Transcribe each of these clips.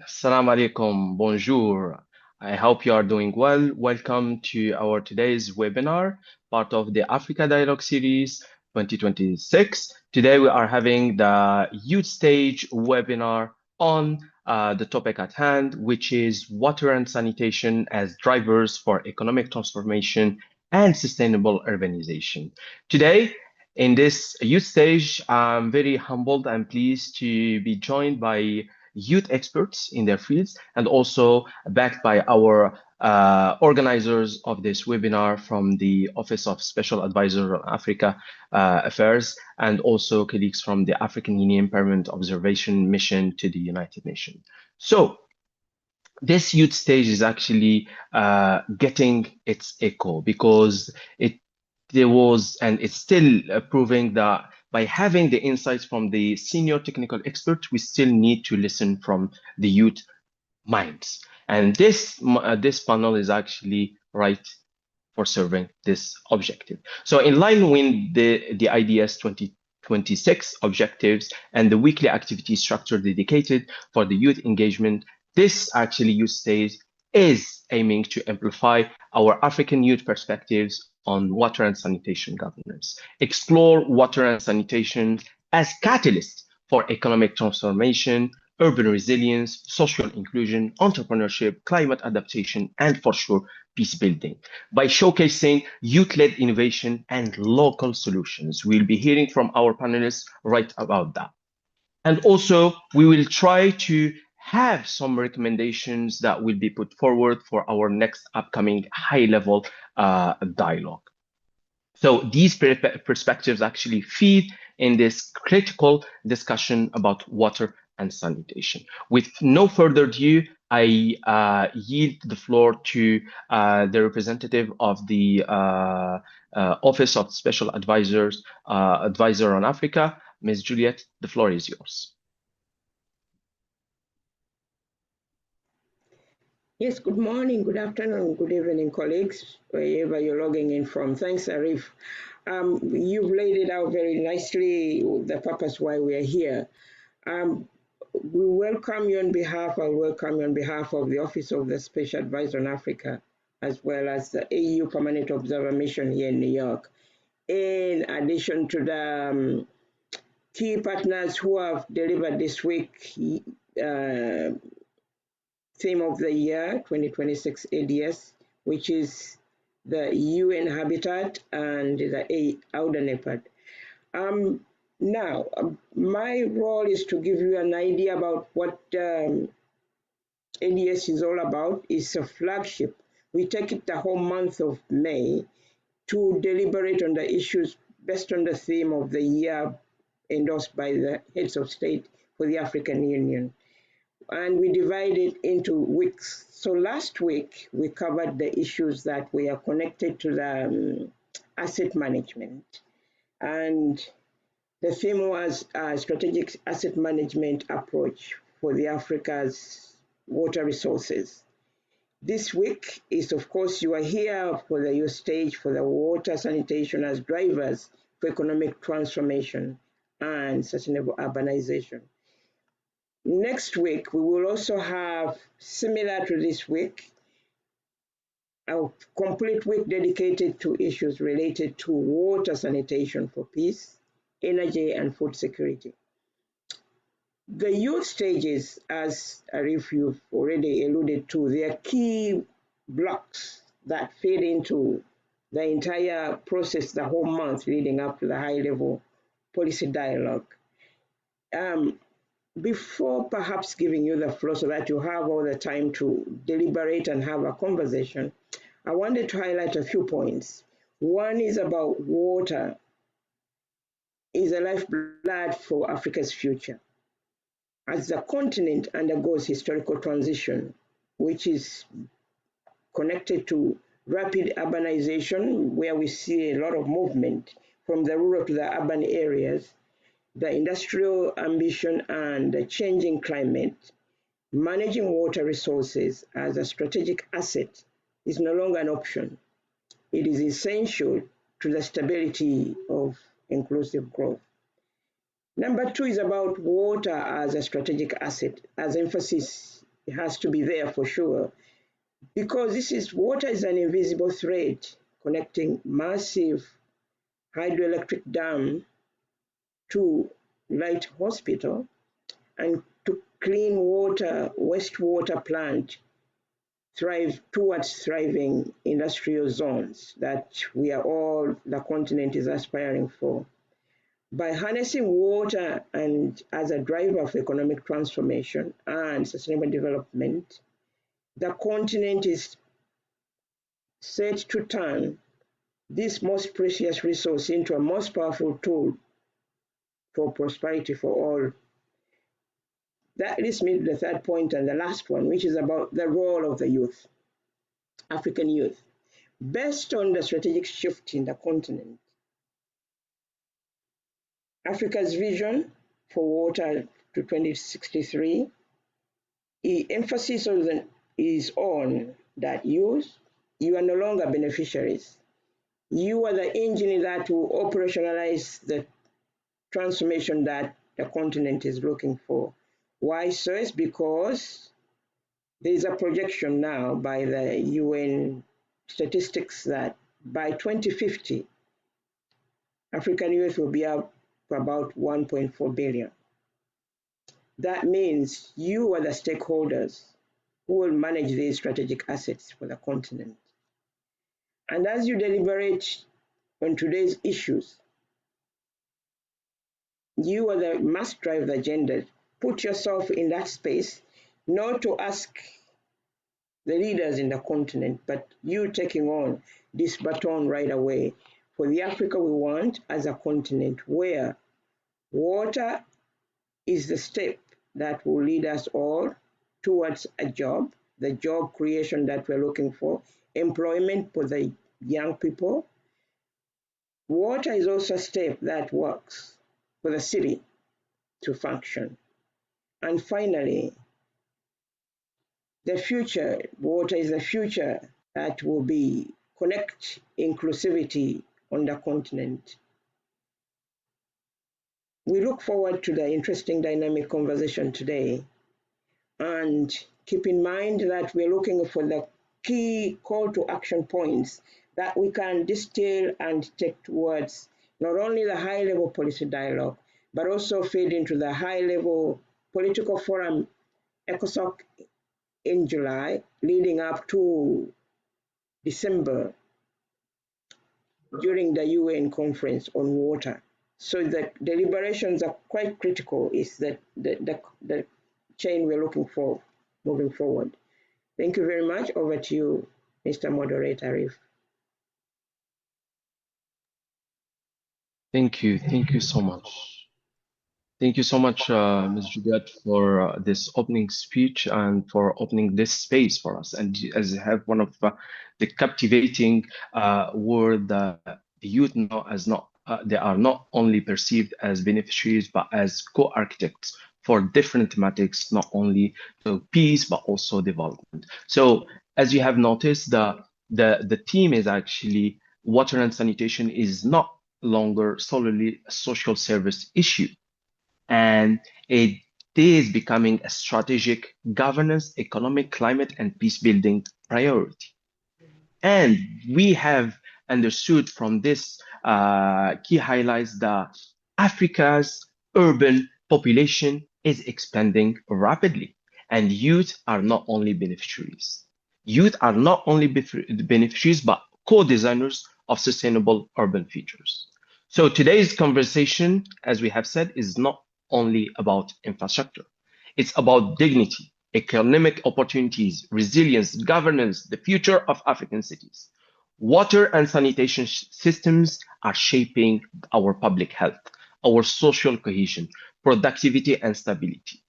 Assalamu alaikum, bonjour. I hope you are doing well. Welcome to our today's webinar, part of the Africa Dialogue Series 2026. Today we are having the youth stage webinar on the topic at hand, which is water and sanitation as drivers for economic transformation and sustainable urbanization. Today, in this youth stage, I'm very humbled and pleased to be joined by youth experts in their fields, and also backed by our organizers of this webinar from the Office of Special Advisor on Africa Affairs, and also colleagues from the African Union Permanent Observation Mission to the United Nations. So this youth stage is actually getting its echo because there was, and it's still proving that by having the insights from the senior technical expert, we still need to listen from the youth minds. And this panel is actually right for serving this objective. So in line with the IDS 2026 objectives and the weekly activity structure dedicated for the youth engagement, this actually youth stage is aiming to amplify our African youth perspectives on water and sanitation governance, explore water and sanitation as catalysts for economic transformation, urban resilience, social inclusion, entrepreneurship, climate adaptation, and for sure, peace building by showcasing youth-led innovation and local solutions. We'll be hearing from our panelists right about that. And also, we will try to have some recommendations that will be put forward for our next upcoming high-level dialogue. So these perspectives actually feed in this critical discussion about water and sanitation. With no further ado, I yield the floor to the representative of the Office of Special Advisor on Africa, Ms. Juliet. The floor is yours. Yes, good morning, good afternoon, good evening, colleagues, wherever you're logging in from. Thanks, Arif. You've laid it out very nicely, the purpose why we are here. We welcome you on behalf, I'll welcome you on behalf of the Office of the Special Advisor on Africa, as well as the AU Permanent Observer Mission here in New York. In addition to the key partners who have delivered this week, theme of the year 2026 ADS, which is the UN Habitat and the AUDA Now, my role is to give you an idea about what ADS is all about. It's a flagship. We take it the whole month of May to deliberate on the issues based on the theme of the year endorsed by the heads of state for the African Union. And we divide it into weeks. So last week, we covered the issues that were connected to the asset management. And the theme was a strategic asset management approach for the Africa's water resources. This week is, of course, you are here for the youth stage for the water sanitation as drivers for economic transformation and sustainable urbanization. Next week, we will also have, similar to this week, a complete week dedicated to issues related to water sanitation for peace, energy, and food security. The youth stages, as Arif you've already alluded to, they are key blocks that feed into the entire process, the whole month leading up to the high-level policy dialogue. Before perhaps giving you the floor so that you have all the time to deliberate and have a conversation, I wanted to highlight a few points. One is about water is a lifeblood for Africa's future. As the continent undergoes historical transition, which is connected to rapid urbanization, where we see a lot of movement from the rural to the urban areas, the industrial ambition and the changing climate, managing water resources as a strategic asset is no longer an option. It is essential to the stability of inclusive growth. Number two is about water as a strategic asset, as emphasis It has to be there for sure because water is an invisible thread connecting massive hydroelectric dam to Light Hospital and to clean water, wastewater plant thrive towards thriving industrial zones that the continent is aspiring for. By harnessing water and as a driver of economic transformation and sustainable development, the continent is set to turn this most precious resource into a most powerful tool for prosperity for all. That leads me to the third point and the last one, which is about the role of the youth, African youth. Based on the strategic shift in the continent, Africa's vision for water to 2063, emphasis is on that you are no longer beneficiaries. You are the engine that will operationalize the transformation that the continent is looking for. Why so? It's because there is a projection now by the UN statistics that by 2050, African youth will be up to about 1.4 billion. That means you are the stakeholders who will manage these strategic assets for the continent. And as you deliberate on today's issues, must drive the agenda. Put yourself in that space, not to ask the leaders in the continent, but you taking on this baton right away for the Africa we want as a continent where water is the step that will lead us all towards the job creation that we're looking for, employment for the young people. Water is also a step that works for the city to function. And finally, water is the future that will be connect inclusivity on the continent. We look forward to the interesting dynamic conversation today and keep in mind that we're looking for the key call to action points that we can distill and take towards not only the high level policy dialogue, but also feed into the high level political forum ECOSOC in July, leading up to December during the UN conference on water. So the deliberations are quite critical, is that the chain we're looking for moving forward. Thank you very much. Over to you, Mr. Moderator Arif. Thank you. Thank you so much. Thank you so much, Ms. Juliet, for this opening speech and for opening this space for us. And as you have one of the captivating word, the youth now as not they are not only perceived as beneficiaries but as co-architects for different thematics, not only peace but also development. So, as you have noticed, the theme is actually water and sanitation is not longer solely a social service issue, and it is becoming a strategic governance, economic, climate, and peace building priority. And we have understood from this key highlights that Africa's urban population is expanding rapidly, and youth are not only beneficiaries. Youth are not only beneficiaries, but co-designers of sustainable urban features. So today's conversation, as we have said, is not only about infrastructure. It's about dignity, economic opportunities, resilience, governance, the future of African cities. Water and sanitation systems are shaping our public health, our social cohesion, productivity, and stability.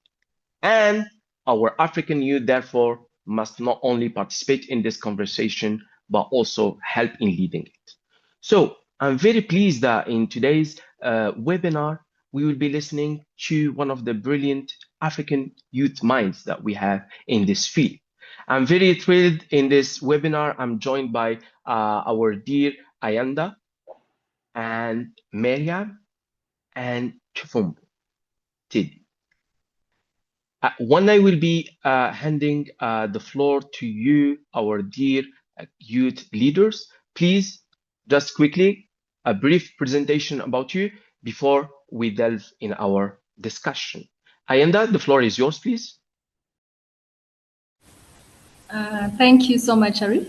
And our African youth, therefore, must not only participate in this conversation, but also help in leading it. So I'm very pleased that in today's webinar, we will be listening to one of the brilliant African youth minds that we have in this field. I'm very thrilled in this webinar. I'm joined by our dear Ayanda and Miriam and Chufumbu Tid. One, I will be handing the floor to you, our dear youth leaders. Please, just quickly, a brief presentation about you before we delve in our discussion. Ayanda, the floor is yours, please. Thank you so much, Arif.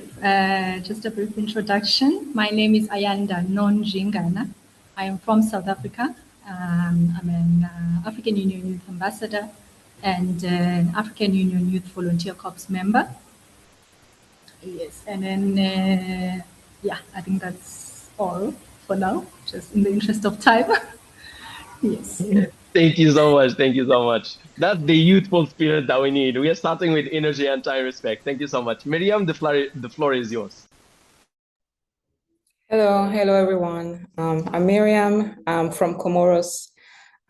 Just a brief introduction. My name is Ayanda Nonjingana. I am from South Africa. I'm an African Union Youth Ambassador and an African Union Youth Volunteer Corps member. Yes, and then, yeah, I think that's all for now, just in the interest of time. Yes. Thank you so much. Thank you so much. That's the youthful spirit that we need. We are starting with energy and time respect. Thank you so much. Miriam, the floor is yours. Hello everyone. I'm Miriam. I'm from Comoros.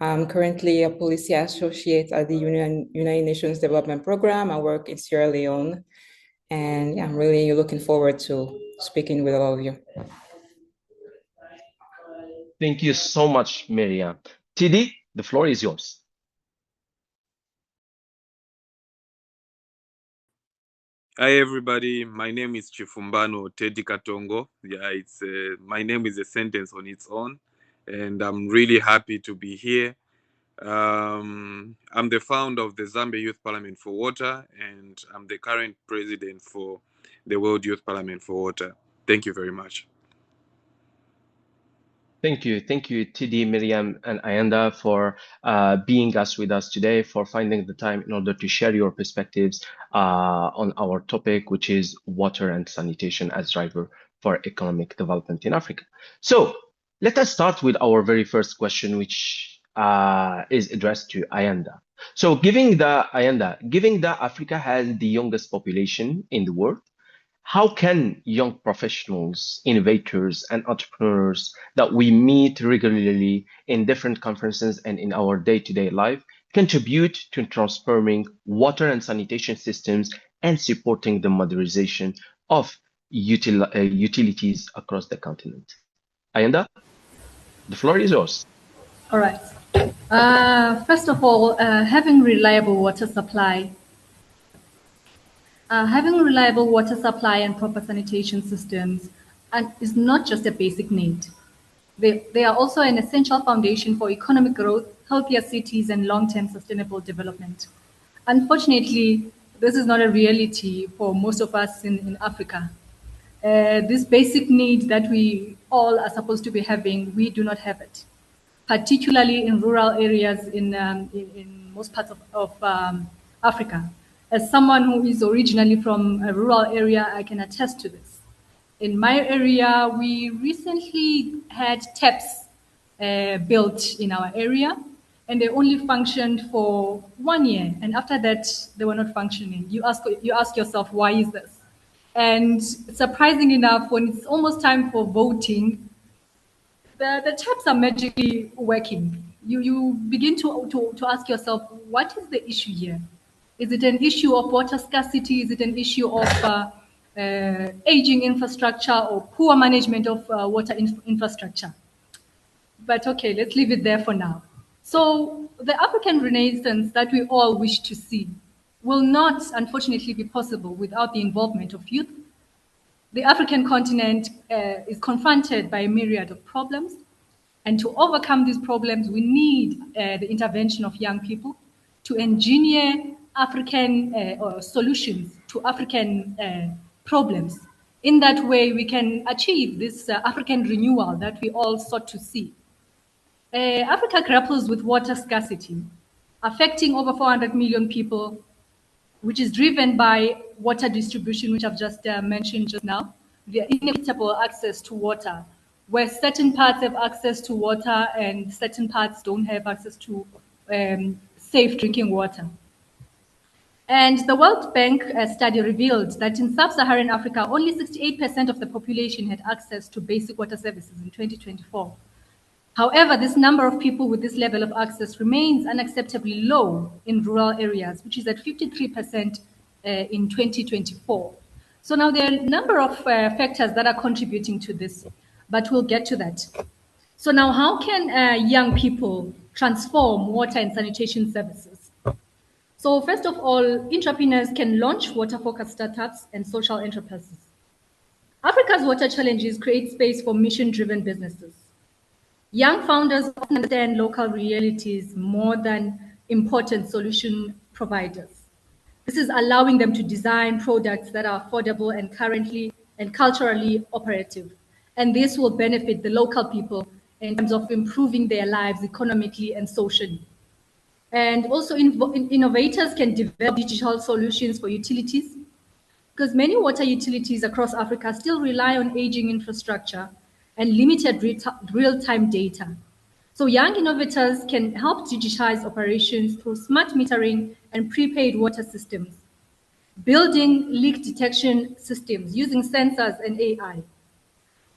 I'm currently a policy associate at the United Nations Development Program. I work in Sierra Leone, and yeah, I'm really looking forward to speaking with all of you. Thank you so much, Miriam. TD, the floor is yours. Hi everybody, my name is Chifumbano Teddy Katongo. Yeah, it's my name is a sentence on its own, and I'm really happy to be here. I'm the founder of the Zambia Youth Parliament for Water, and I'm the current president for the World Youth Parliament for Water. Thank you very much. Thank you, TD, Miriam, and Ayanda, for being with us today, for finding the time in order to share your perspectives on our topic, which is water and sanitation as driver for economic development in Africa. So let us start with our very first question, which is addressed to Ayanda. So, given that Africa has the youngest population in the world, how can young professionals, innovators, and entrepreneurs that we meet regularly in different conferences and in our day-to-day life contribute to transforming water and sanitation systems and supporting the modernization of utilities across the continent? Ayanda, the floor is yours. All right. First of all, having reliable water supply. Having reliable water supply and proper sanitation systems is not just a basic need. They are also an essential foundation for economic growth, healthier cities, and long-term sustainable development. Unfortunately, this is not a reality for most of us in Africa. This basic need that we all are supposed to be having, we do not have it, particularly in rural areas in most parts of Africa. As someone who is originally from a rural area, I can attest to this. In my area, we recently had taps built in our area, and they only functioned for 1 year, and after that, they were not functioning. You ask yourself, why is this? And surprising enough, when it's almost time for voting, the taps are magically working. You begin to ask yourself, what is the issue here? Is it an issue of water scarcity? Is it an issue of aging infrastructure or poor management of water infrastructure? But okay, let's leave it there for now. So the African Renaissance that we all wish to see will not, unfortunately, be possible without the involvement of youth. The African continent is confronted by a myriad of problems. And to overcome these problems, we need the intervention of young people to engineer African solutions to African problems. In that way, we can achieve this African renewal that we all sought to see. Africa grapples with water scarcity, affecting over 400 million people, which is driven by water distribution, which I've just mentioned just now, the inequitable access to water, where certain parts have access to water and certain parts don't have access to safe drinking water. And the World Bank study revealed that in sub-Saharan Africa, only 68% of the population had access to basic water services in 2024. However, this number of people with this level of access remains unacceptably low in rural areas, which is at 53% in 2024. So now there are a number of factors that are contributing to this, but we'll get to that. So now how can young people transform water and sanitation services? So first of all, entrepreneurs can launch water-focused startups and social enterprises. Africa's water challenges create space for mission-driven businesses. Young founders often understand local realities more than important solution providers. This is allowing them to design products that are affordable and currently and culturally operative. And this will benefit the local people in terms of improving their lives economically and socially. And also innovators can develop digital solutions for utilities, because many water utilities across Africa still rely on aging infrastructure and limited real-time data. So young innovators can help digitize operations through smart metering and prepaid water systems, building leak detection systems using sensors and AI.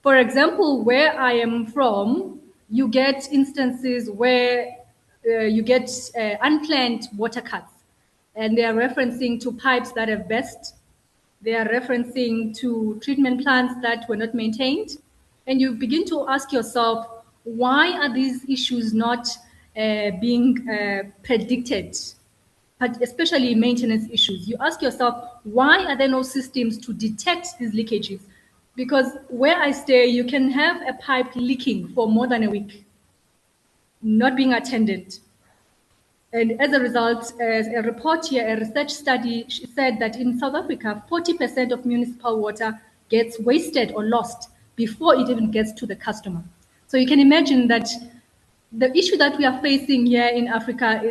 For example, where I am from, you get instances where you get unplanned water cuts, and they are referencing to pipes that have burst. They are referencing to treatment plants that were not maintained. And you begin to ask yourself, why are these issues not being predicted? But especially maintenance issues. You ask yourself, why are there no systems to detect these leakages? Because where I stay, you can have a pipe leaking for more than a week, not being attended. And as a result, as a report here, a research study said that in South Africa, 40% of municipal water gets wasted or lost before it even gets to the customer. So you can imagine that the issue that we are facing here in Africa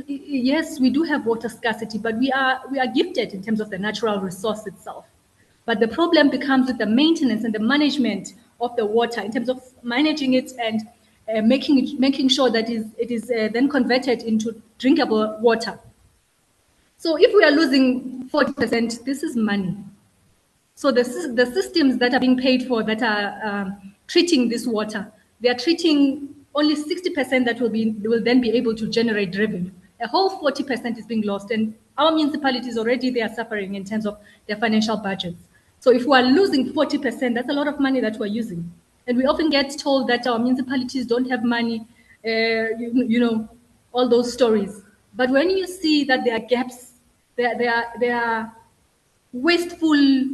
yes, we do have water scarcity, but we are gifted in terms of the natural resource itself. But the problem becomes with the maintenance and the management of the water in terms of managing it and making sure that it is then converted into drinkable water. So if we are losing 40%, this is money. So the systems that are being paid for that are treating this water, they are treating only 60% that will then be able to generate revenue. A whole 40% is being lost, and our municipalities already they are suffering in terms of their financial budgets. So if we are losing 40%, that's a lot of money that we're using. And we often get told that our municipalities don't have money, you know, all those stories. But when you see that there are gaps, there are wasteful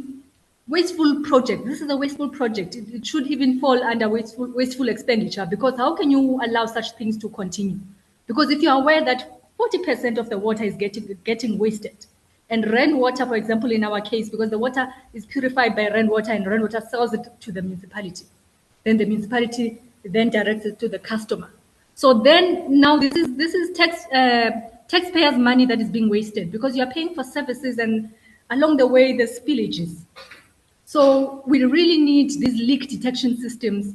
project. This is a wasteful project. It should even fall under wasteful expenditure, because how can you allow such things to continue? Because if you are aware that 40% of the water is getting wasted, and rainwater, for example, in our case, because the water is purified by rainwater and rainwater sells it to the municipality, then the municipality then directs it to the customer. So then now this is taxpayers' money that is being wasted, because you are paying for services and along the way there's spillages. So we really need these leak detection systems,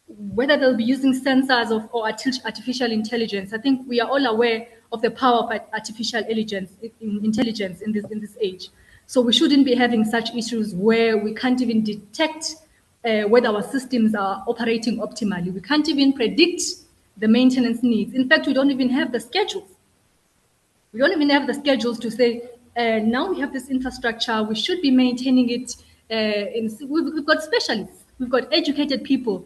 whether they'll be using sensors or artificial intelligence. I think we are all aware of the power of artificial intelligence in this age. So we shouldn't be having such issues where we can't even detect whether our systems are operating optimally. We can't even predict the maintenance needs. In fact, we don't even have the schedules. We don't even have the schedules to say, now we have this infrastructure, we should be maintaining it. We've got specialists, we've got educated people,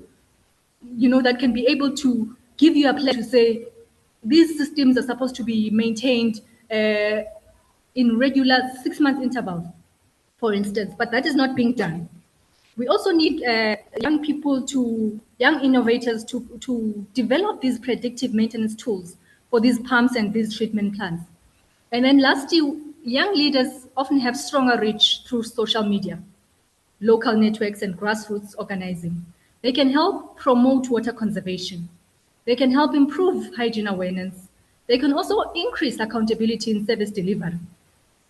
you know, that can be able to give you a plan to say, these systems are supposed to be maintained in regular 6-month intervals, for instance, but that is not being done. We also need young innovators to develop these predictive maintenance tools for these pumps and these treatment plants. And then lastly, young leaders often have stronger reach through social media, local networks, and grassroots organizing. They can help promote water conservation. They can help improve hygiene awareness. They can also increase accountability in service delivery,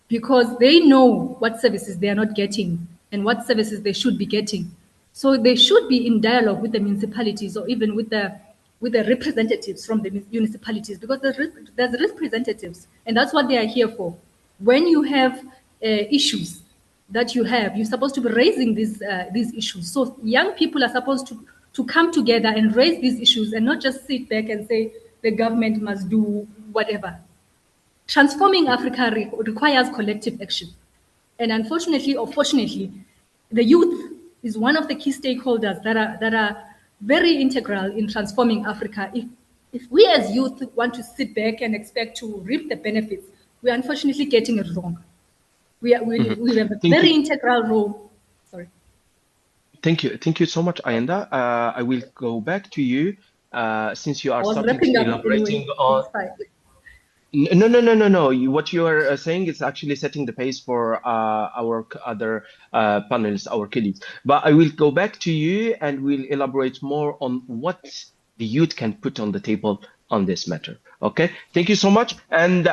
because they know what services they are not getting and what services they should be getting. So they should be in dialogue with the municipalities, or even with the representatives from the municipalities, because there's representatives, and that's what they are here for. When you have issues that you're supposed to be raising these issues. So young people are supposed to come together and raise these issues, and not just sit back and say the government must do whatever. Transforming Africa requires collective action. And unfortunately or fortunately, the youth is one of the key stakeholders that are very integral in transforming Africa. If we as youth want to sit back and expect to reap the benefits, we are unfortunately getting it wrong. We have a Thank very you. integral role. Sorry. Thank you so much, Ayanda. I will go back to you since you I are was starting wrapping to up elaborating anyway. on. It's fine. No, no, no, no, no. What you are saying is actually setting the pace for our other panelists, our colleagues. But I will go back to you and we'll elaborate more on what the youth can put on the table on this matter. Okay, thank you so much. And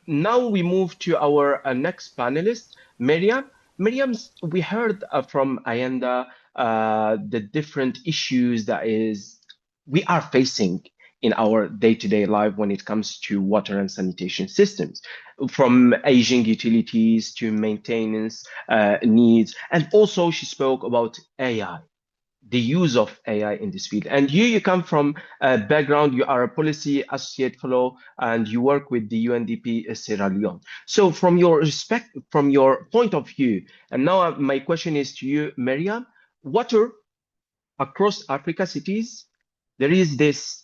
now we move to our next panelist, Miriam. Miriam, we heard from Ayanda the different issues that is we are facing in our day-to-day life when it comes to water and sanitation systems, from aging utilities to maintenance needs. And also she spoke about AI, the use of AI in this field. And you come from a background, you are a policy associate fellow, and you work with the UNDP Sierra Leone. So from your point of view, and now my question is to you, Miriam, water across Africa cities, there is this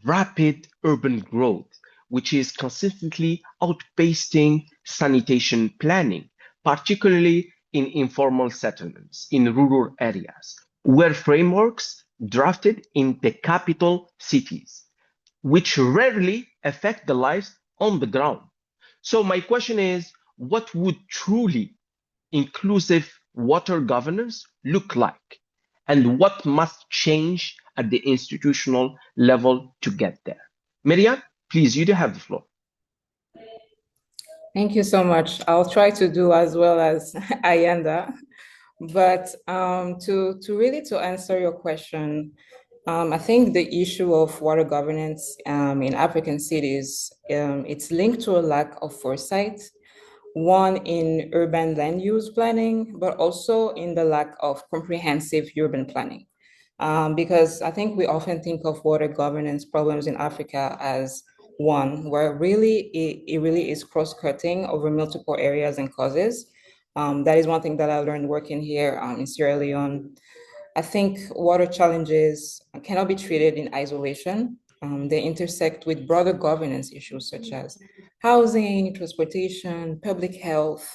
rapid urban growth, which is consistently outpacing sanitation planning, particularly in informal settlements in rural areas, where frameworks drafted in the capital cities, which rarely affect the lives on the ground. So my question is, what would truly inclusive water governance look like? And what must change at the institutional level to get there? Miriam, please, you do have the floor. Thank you so much. I'll try to do as well as Ayanda. But to answer your question, I think the issue of water governance in African cities, it's linked to a lack of foresight, one in urban land use planning, but also in the lack of comprehensive urban planning. Because I think we often think of water governance problems in Africa as one, where really it really is cross-cutting over multiple areas and causes. That is one thing that I learned working here in Sierra Leone. I think water challenges cannot be treated in isolation. They intersect with broader governance issues such as housing, transportation, public health,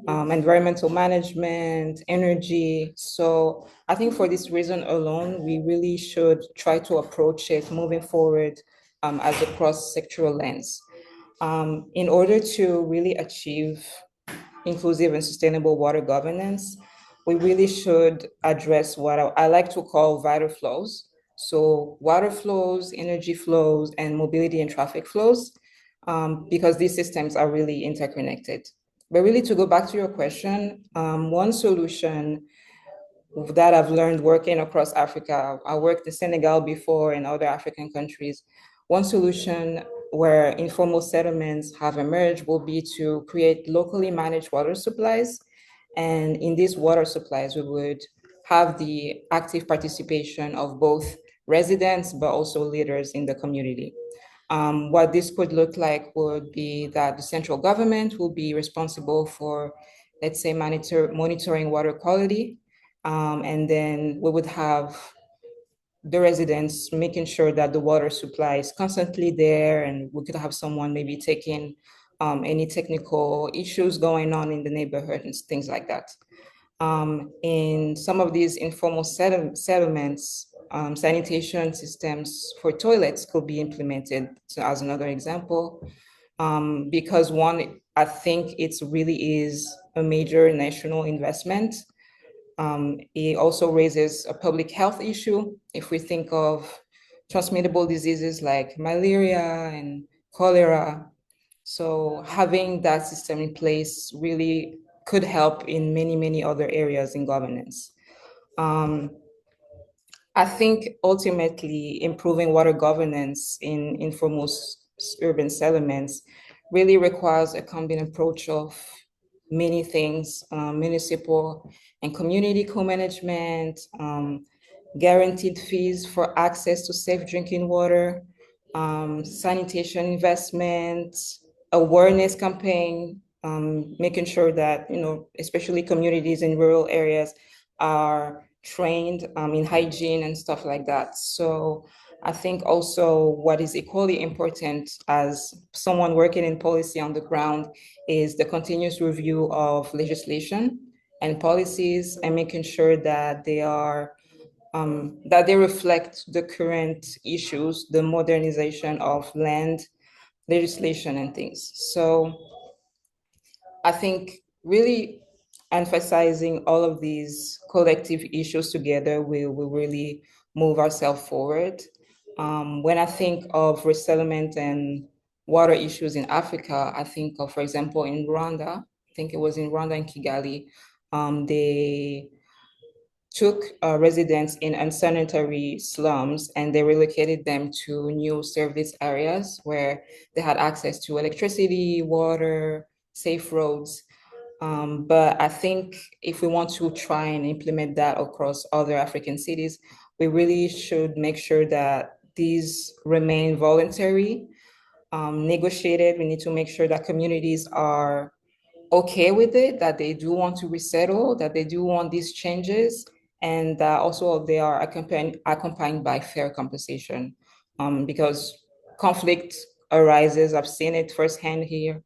environmental management, energy. So I think for this reason alone, we really should try to approach it moving forward as a cross-sectoral lens. In order to really achieve inclusive and sustainable water governance, we really should address what I like to call vital flows. So water flows, energy flows, and mobility and traffic flows, because these systems are really interconnected. But really to go back to your question, one solution that I've learned working across Africa, I worked in Senegal before and other African countries. One solution where informal settlements have emerged will be to create locally managed water supplies. And in these water supplies, we would have the active participation of both residents, but also leaders in the community. What this could look like would be that the central government will be responsible for, let's say, monitoring water quality. And then we would have the residents making sure that the water supply is constantly there, and we could have someone maybe taking any technical issues going on in the neighborhood and things like that. In some of these informal settlements, sanitation systems for toilets could be implemented, as another example, because one, I think it's really is a major national investment. It also raises a public health issue. If we think of transmittable diseases like malaria and cholera, so having that system in place really could help in many, many other areas in governance. I think ultimately improving water governance in informal urban settlements really requires a combined approach of many things, municipal and community co-management, guaranteed fees for access to safe drinking water, sanitation investment, awareness campaign, making sure that, especially communities in rural areas are trained in hygiene and stuff like that. So I think also what is equally important as someone working in policy on the ground is the continuous review of legislation and policies and making sure that they are that they reflect the current issues, the modernization of land legislation and things. So I think really emphasizing all of these collective issues together will really move ourselves forward. When I think of resettlement and water issues in Africa, I think of, for example, in Rwanda, I think it was in Rwanda, in Kigali, they took residents in unsanitary slums and they relocated them to new service areas where they had access to electricity, water, safe roads. But I think if we want to try and implement that across other African cities, we really should make sure that these remain voluntary, negotiated. We need to make sure that communities are okay with it, that they do want to resettle, that they do want these changes, and that also they are accompanied by fair compensation. Because conflict arises, I've seen it firsthand here.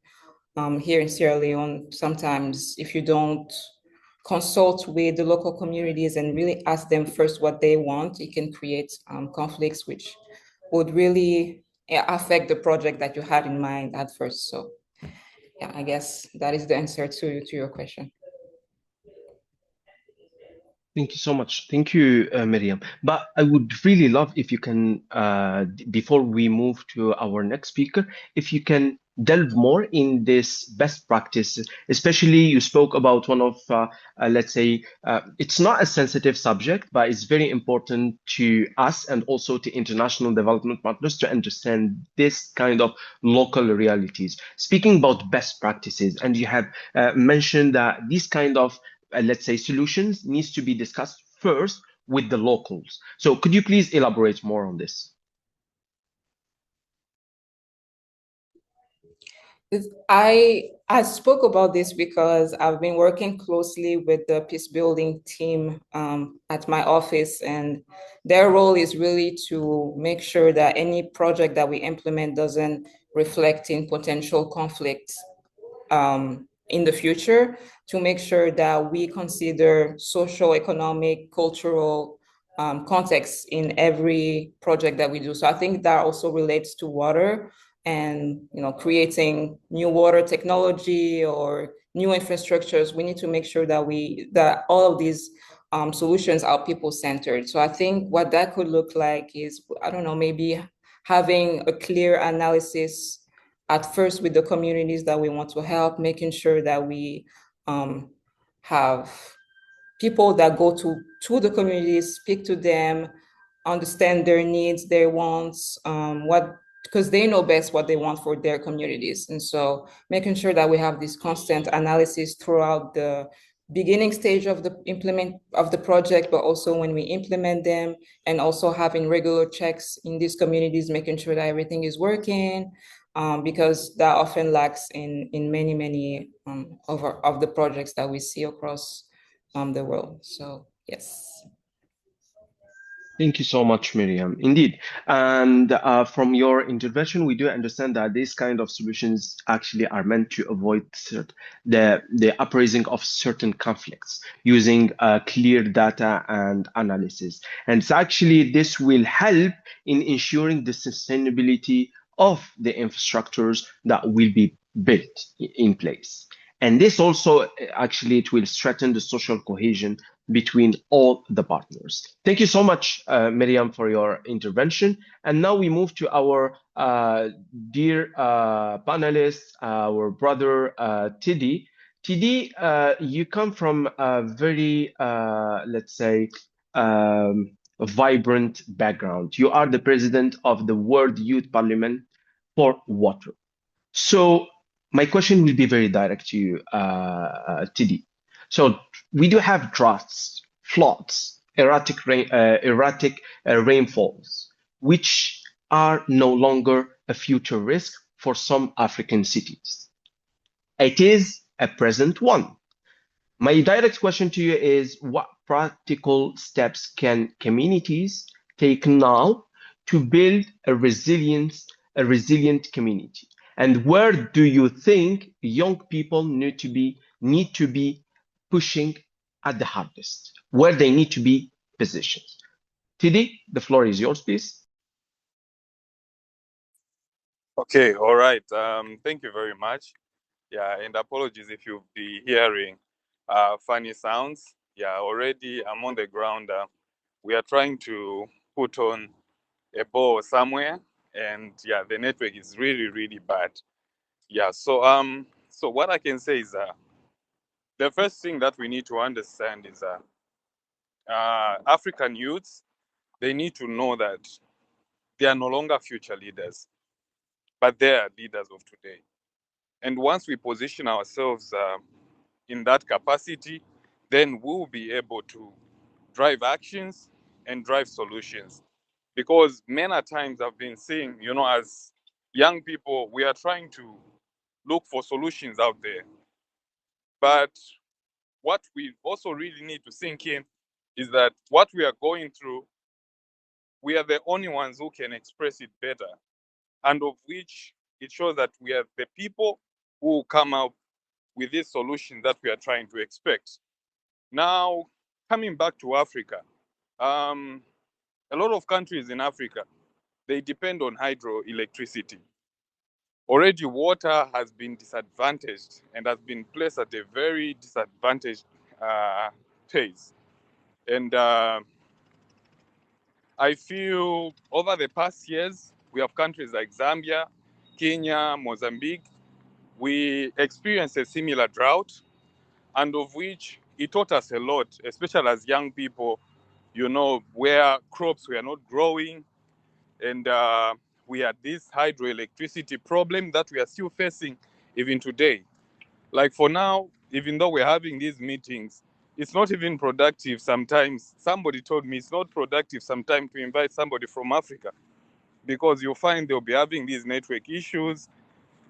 Here in Sierra Leone, sometimes if you don't consult with the local communities and really ask them first what they want, it can create conflicts which would really affect the project that you had in mind at first. So yeah, I guess that is the answer to your question. Thank you so much. Thank you, Miriam. But I would really love if you can, before we move to our next speaker, if you can delve more in this best practice, especially you spoke about one of, let's say, it's not a sensitive subject, but it's very important to us and also to international development partners to understand this kind of local realities. Speaking about best practices, and you have mentioned that these kind of let's say solutions needs to be discussed first with the locals. So could you please elaborate more on this? I spoke about this because I've been working closely with the peace building team at my office, and their role is really to make sure that any project that we implement doesn't reflect in potential conflicts in the future, to make sure that we consider social, economic, cultural context in every project that we do. So I think that also relates to water and creating new water technology or new infrastructures. We need to make sure that all of these solutions are people centered. So I think what that could look like is, I don't know, maybe having a clear analysis at first with the communities that we want to help, making sure that we have people that go to the communities, speak to them, understand their needs, their wants, because they know best what they want for their communities. And so making sure that we have this constant analysis throughout the beginning stage of the project, but also when we implement them, and also having regular checks in these communities, making sure that everything is working, because that often lacks in many of the projects that we see across the world. So yes. Thank you so much, Miriam. Indeed. And from your intervention, we do understand that these kind of solutions actually are meant to avoid the upraising of certain conflicts using clear data and analysis. And it's actually, this will help in ensuring the sustainability of the infrastructures that will be built in place. And this also, actually, it will strengthen the social cohesion between all the partners. Thank you so much, Miriam, for your intervention. And now we move to our dear panelist, our brother, Tidi. Tidi, you come from a very, let's say, vibrant background. You are the president of the World Youth Parliament for Water. So my question will be very direct to you, Tidi. So we do have droughts, floods, erratic rainfalls, which are no longer a future risk for some African cities. It is a present one. My direct question to you is, what practical steps can communities take now to build a resilient community? And where do you think young people need to be pushing at the hardest? Where they need to be positioned? TD, the floor is yours, please. Okay, all right. Thank you very much. Yeah, and apologies if you'll be hearing funny sounds. Yeah, already I'm on the ground. We are trying to put on a ball somewhere, and yeah, the network is really, really bad. Yeah, so what I can say is the first thing that we need to understand is African youths, they need to know that they are no longer future leaders, but they are leaders of today. And once we position ourselves in that capacity, then we'll be able to drive actions and drive solutions. Because many times I've been seeing, as young people, we are trying to look for solutions out there. But what we also really need to sink in is that what we are going through, we are the only ones who can express it better. And of which it shows that we are the people who will come up with this solution that we are trying to expect. Now, coming back to Africa, um, a lot of countries in Africa, they depend on hydroelectricity. Already water has been disadvantaged and has been placed at a very disadvantaged phase. And I feel over the past years, we have countries like Zambia, Kenya, Mozambique. We experienced a similar drought, and of which it taught us a lot, especially as young people, where crops were not growing, and we had this hydroelectricity problem that we are still facing even today. Like for now, even though we're having these meetings, it's not even productive sometimes. Somebody told me it's not productive sometimes to invite somebody from Africa because you'll find they'll be having these network issues.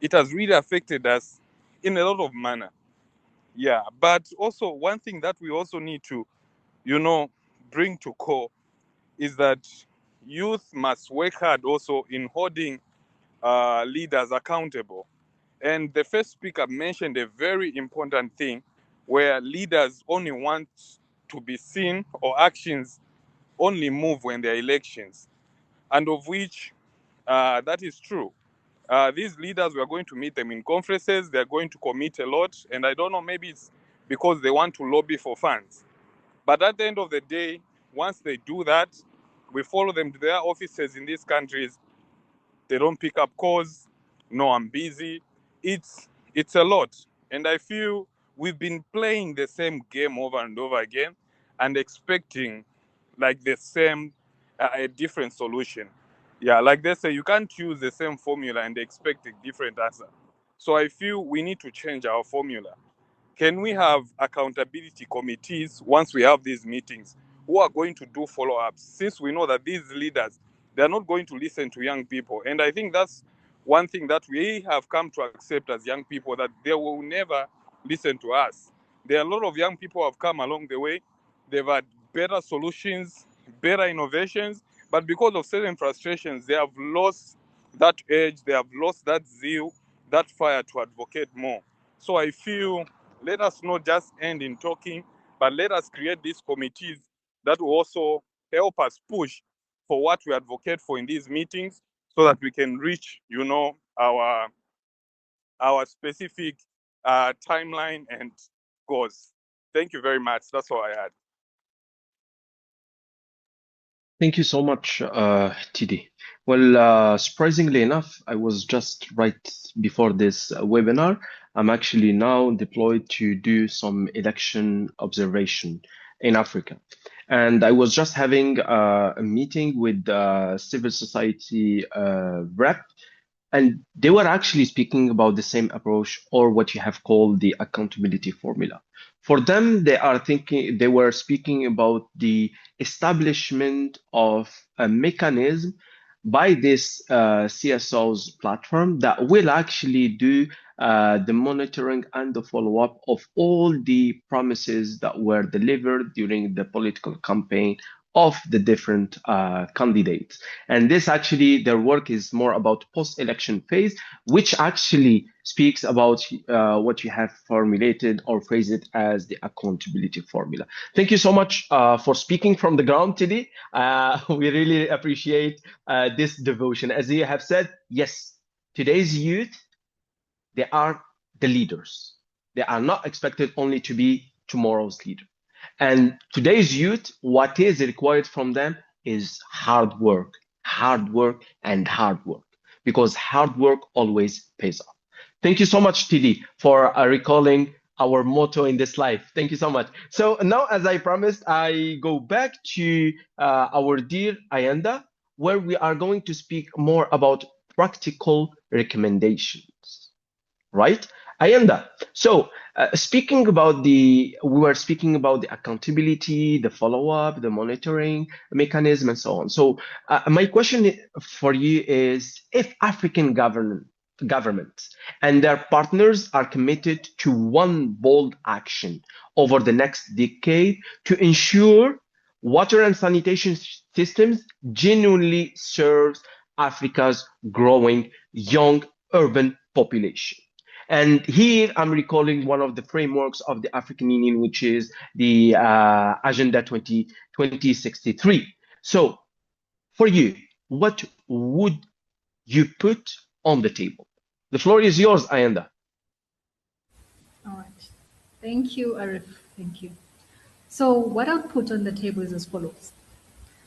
It has really affected us in a lot of manner. Yeah, but also one thing that we also need to, bring to core is that youth must work hard also in holding leaders accountable. And the first speaker mentioned a very important thing where leaders only want to be seen or actions only move when there are elections, and of which that is true. These leaders, we are going to meet them in conferences, they're going to commit a lot, and I don't know, maybe it's because they want to lobby for funds. But at the end of the day, once they do that, we follow them to their offices in these countries. They don't pick up calls. No, I'm busy. It's a lot. And I feel we've been playing the same game over and over again and expecting like the same, a different solution. Yeah, like they say, you can't use the same formula and expect a different answer. So I feel we need to change our formula. Can we have accountability committees once we have these meetings who are going to do follow-ups, since we know that these leaders, they're not going to listen to young people? And I think that's one thing that we have come to accept as young people, that they will never listen to us. There are a lot of young people who have come along the way. They've had better solutions, better innovations, but because of certain frustrations, they have lost that edge, they have lost that zeal, that fire to advocate more. So I feel, let us not just end in talking, but let us create these committees that will also help us push for what we advocate for in these meetings, so that we can reach, our specific timeline and goals. Thank you very much. That's all I had. Thank you so much, TD. Well, surprisingly enough, I was just right before this webinar. I'm actually now deployed to do some election observation in Africa. And I was just having a meeting with civil society rep, and they were actually speaking about the same approach, or what you have called the accountability formula. For them, they were speaking about the establishment of a mechanism by this CSO's platform that will actually do the monitoring and the follow-up of all the promises that were delivered during the political campaign of the different candidates. And this actually, their work is more about post-election phase, which actually speaks about what you have formulated or phrase it as the accountability formula. Thank you so much for speaking from the ground today. We really appreciate this devotion. As you have said, yes, today's youth, they are the leaders. They are not expected only to be tomorrow's leader. And today's youth, what is required from them is hard work, and hard work, because hard work always pays off. Thank you so much, TD, for recalling our motto in this life. Thank you so much. So now, as I promised, I go back to our dear Ayanda, where we are going to speak more about practical recommendations, right? Ayanda, so we were speaking about the accountability, the follow-up, the monitoring mechanism, and so on. So my question for you is, if African governments and their partners are committed to one bold action over the next decade to ensure water and sanitation systems genuinely serves Africa's growing young urban population. And here I'm recalling one of the frameworks of the African Union, which is the Agenda 2063. So for you, what would you put on the table? The floor is yours, Ayanda. All right. Thank you, Arif. Thank you. So what I'll put on the table is as follows.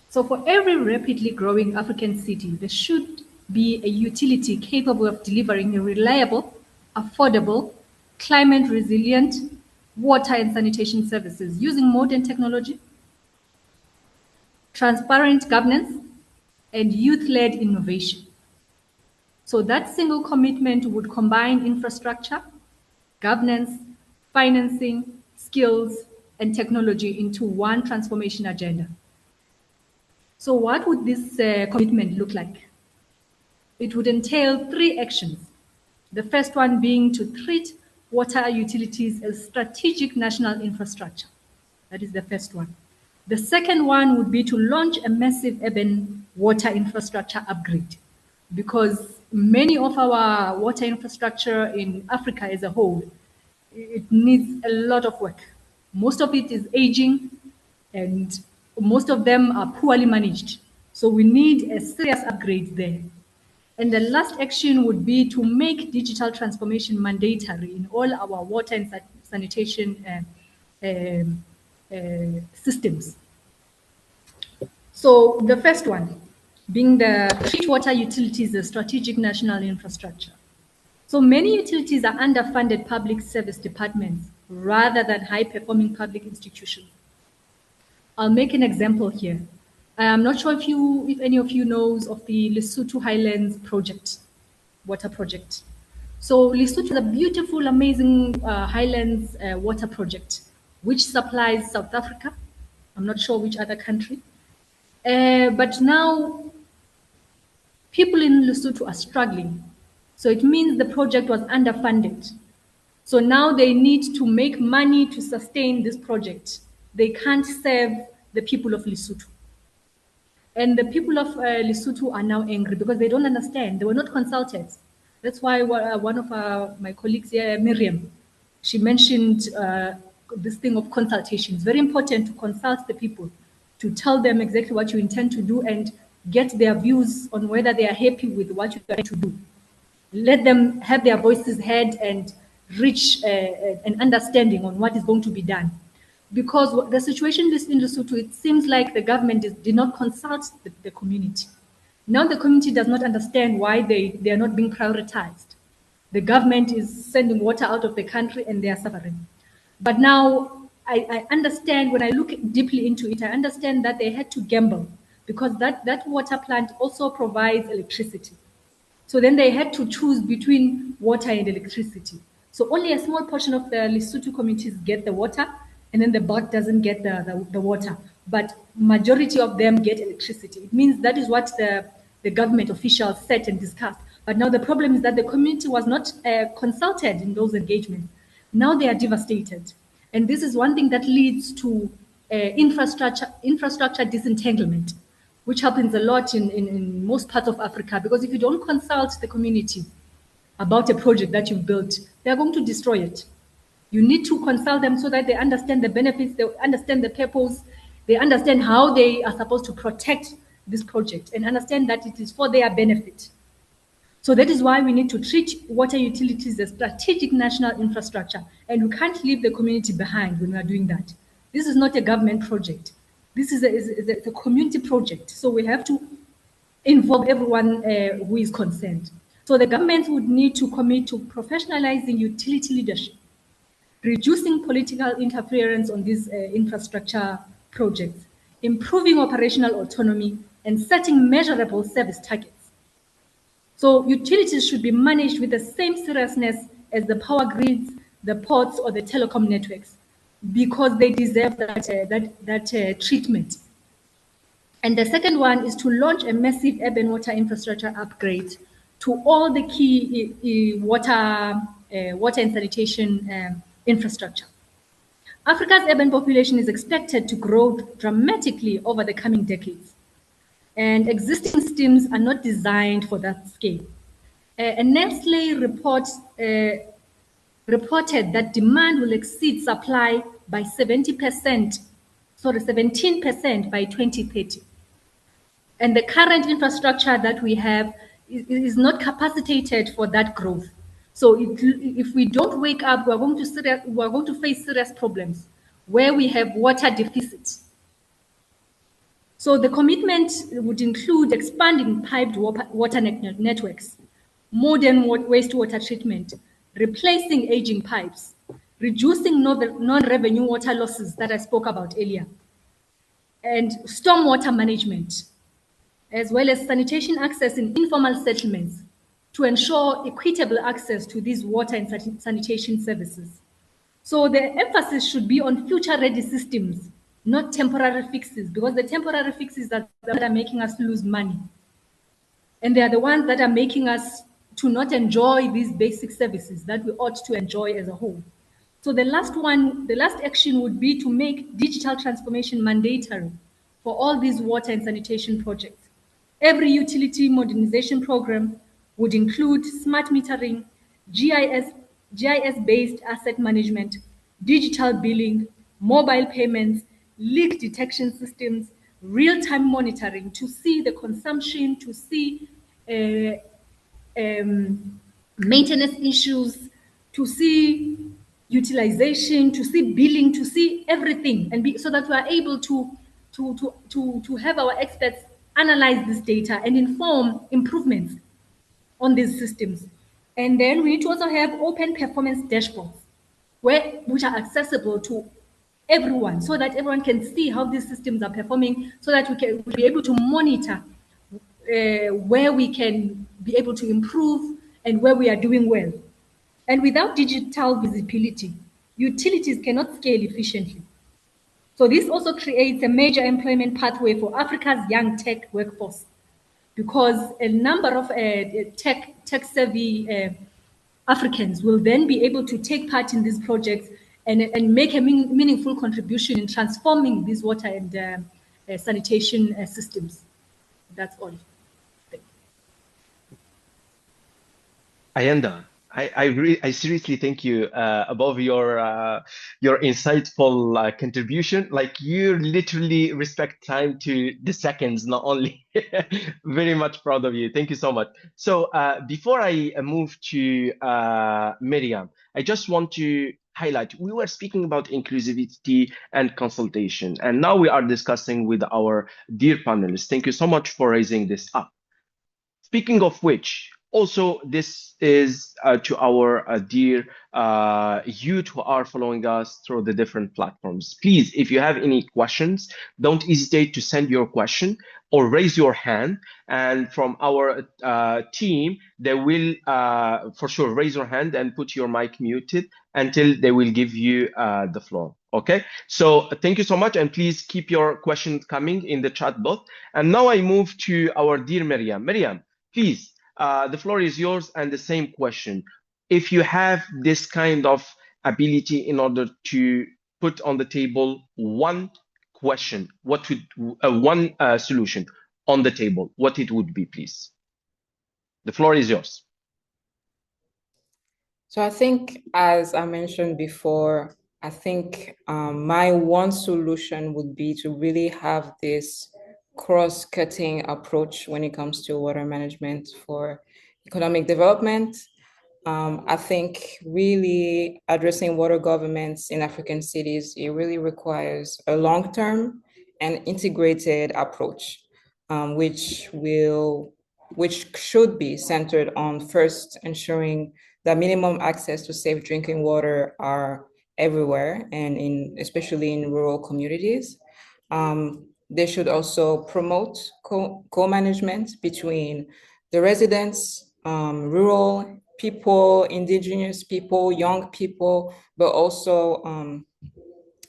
So for every rapidly growing African city, there should be a utility capable of delivering a reliable, affordable, climate resilient water and sanitation services using modern technology, transparent governance, and youth-led innovation. So that single commitment would combine infrastructure, governance, financing, skills, and technology into one transformation agenda. So what would this commitment look like? It would entail 3 actions. The first one being to treat water utilities as strategic national infrastructure. That is the first one. The second one would be to launch a massive urban water infrastructure upgrade, because many of our water infrastructure in Africa as a whole, it needs a lot of work. Most of it is aging, and most of them are poorly managed. So we need a serious upgrade there. And the last action would be to make digital transformation mandatory in all our water and sanitation systems. So the first one being the treat water utilities as strategic national infrastructure. So many utilities are underfunded public service departments rather than high-performing public institutions. I'll make an example here. I'm not sure if any of you knows of the Lesotho Highlands project, water project. So Lesotho is a beautiful, amazing highlands water project, which supplies South Africa. I'm not sure which other country. But now people in Lesotho are struggling. So it means the project was underfunded. So now they need to make money to sustain this project. They can't serve the people of Lesotho. And the people of Lesotho are now angry because they don't understand. They were not consulted. That's why one of my colleagues here, Miriam, she mentioned this thing of consultation. It's very important to consult the people, to tell them exactly what you intend to do and get their views on whether they are happy with what you are trying to do. Let them have their voices heard and reach an understanding on what is going to be done. Because the situation in Lesotho, it seems like the government did not consult the community. Now the community does not understand why they are not being prioritized. The government is sending water out of the country and they are suffering. But now I understand, when I look deeply into it, I understand that they had to gamble, because that water plant also provides electricity. So then they had to choose between water and electricity. So only a small portion of the Lesotho communities get the water, and then the bulk doesn't get the water. But majority of them get electricity. It means that is what the government officials said and discussed. But now the problem is that the community was not consulted in those engagements. Now they are devastated. And this is one thing that leads to infrastructure disentanglement, which happens a lot in most parts of Africa, because if you don't consult the community about a project that you've built, they are going to destroy it. You need to consult them so that they understand the benefits, they understand the purpose, they understand how they are supposed to protect this project and understand that it is for their benefit. So that is why we need to treat water utilities as strategic national infrastructure, and we can't leave the community behind when we are doing that. This is not a government project. This is a community project. So we have to involve everyone who is concerned. So the government would need to commit to professionalizing utility leadership, reducing political interference on these infrastructure projects, improving operational autonomy, and setting measurable service targets. So utilities should be managed with the same seriousness as the power grids, the ports, or the telecom networks, because they deserve that treatment. And the second one is to launch a massive urban water infrastructure upgrade to all the key water and sanitation infrastructure. Africa's urban population is expected to grow dramatically over the coming decades, and existing systems are not designed for that scale. A Nestle report reported that demand will exceed supply by 17% by 2030. And the current infrastructure that we have is not capacitated for that growth. So if we don't wake up, we're going to face serious problems where we have water deficits. So the commitment would include expanding piped water networks, modern wastewater treatment, replacing aging pipes, reducing non-revenue water losses that I spoke about earlier, and stormwater management, as well as sanitation access in informal settlements to ensure equitable access to these water and sanitation services. So the emphasis should be on future-ready systems, not temporary fixes, because the temporary fixes are that are making us lose money. And they are the ones that are making us to not enjoy these basic services that we ought to enjoy as a whole. So the last action would be to make digital transformation mandatory for all these water and sanitation projects. Every utility modernization program would include smart metering, GIS-based asset management, digital billing, mobile payments, leak detection systems, real-time monitoring to see the consumption, to see maintenance issues, to see utilization, to see billing, to see everything, and so that we are able to have our experts analyze this data and inform improvements on these systems. And then we need to also have open performance dashboards which are accessible to everyone, so that everyone can see how these systems are performing, so that we can be able to monitor where we can be able to improve and where we are doing well. And without digital visibility, utilities cannot scale efficiently. So this also creates a major employment pathway for Africa's young tech workforce, because a number of tech-savvy Africans will then be able to take part in these projects and make a meaningful contribution in transforming these water and sanitation systems. That's all. Ayanda, I seriously thank you above your insightful contribution. Like, you literally respect time to the seconds, not only. Very much proud of you. Thank you so much. So before I move to Miriam, I just want to highlight, we were speaking about inclusivity and consultation, and now we are discussing with our dear panelists. Thank you so much for raising this up. Speaking of which, also this is to our dear youth who are following us through the different platforms. Please, if you have any questions, don't hesitate to send your question or raise your hand. And from our team, they will for sure raise your hand and put your mic muted until they will give you the floor. Okay, so thank you so much, and please keep your questions coming in the chat box. And now I move to our dear Miriam. Miriam, please, the floor is yours, and the same question. If you have this kind of ability in order to put on the table one question, what would one solution on the table, what it would be, please? The floor is yours. So I think, as I mentioned before, I think my one solution would be to really have this cross-cutting approach when it comes to water management for economic development. I think really addressing water governments in African cities, it really requires a long-term and integrated approach, which should be centered on first ensuring that minimum access to safe drinking water are everywhere and especially in rural communities. They should also promote co-management between the residents, rural people, indigenous people, young people, but also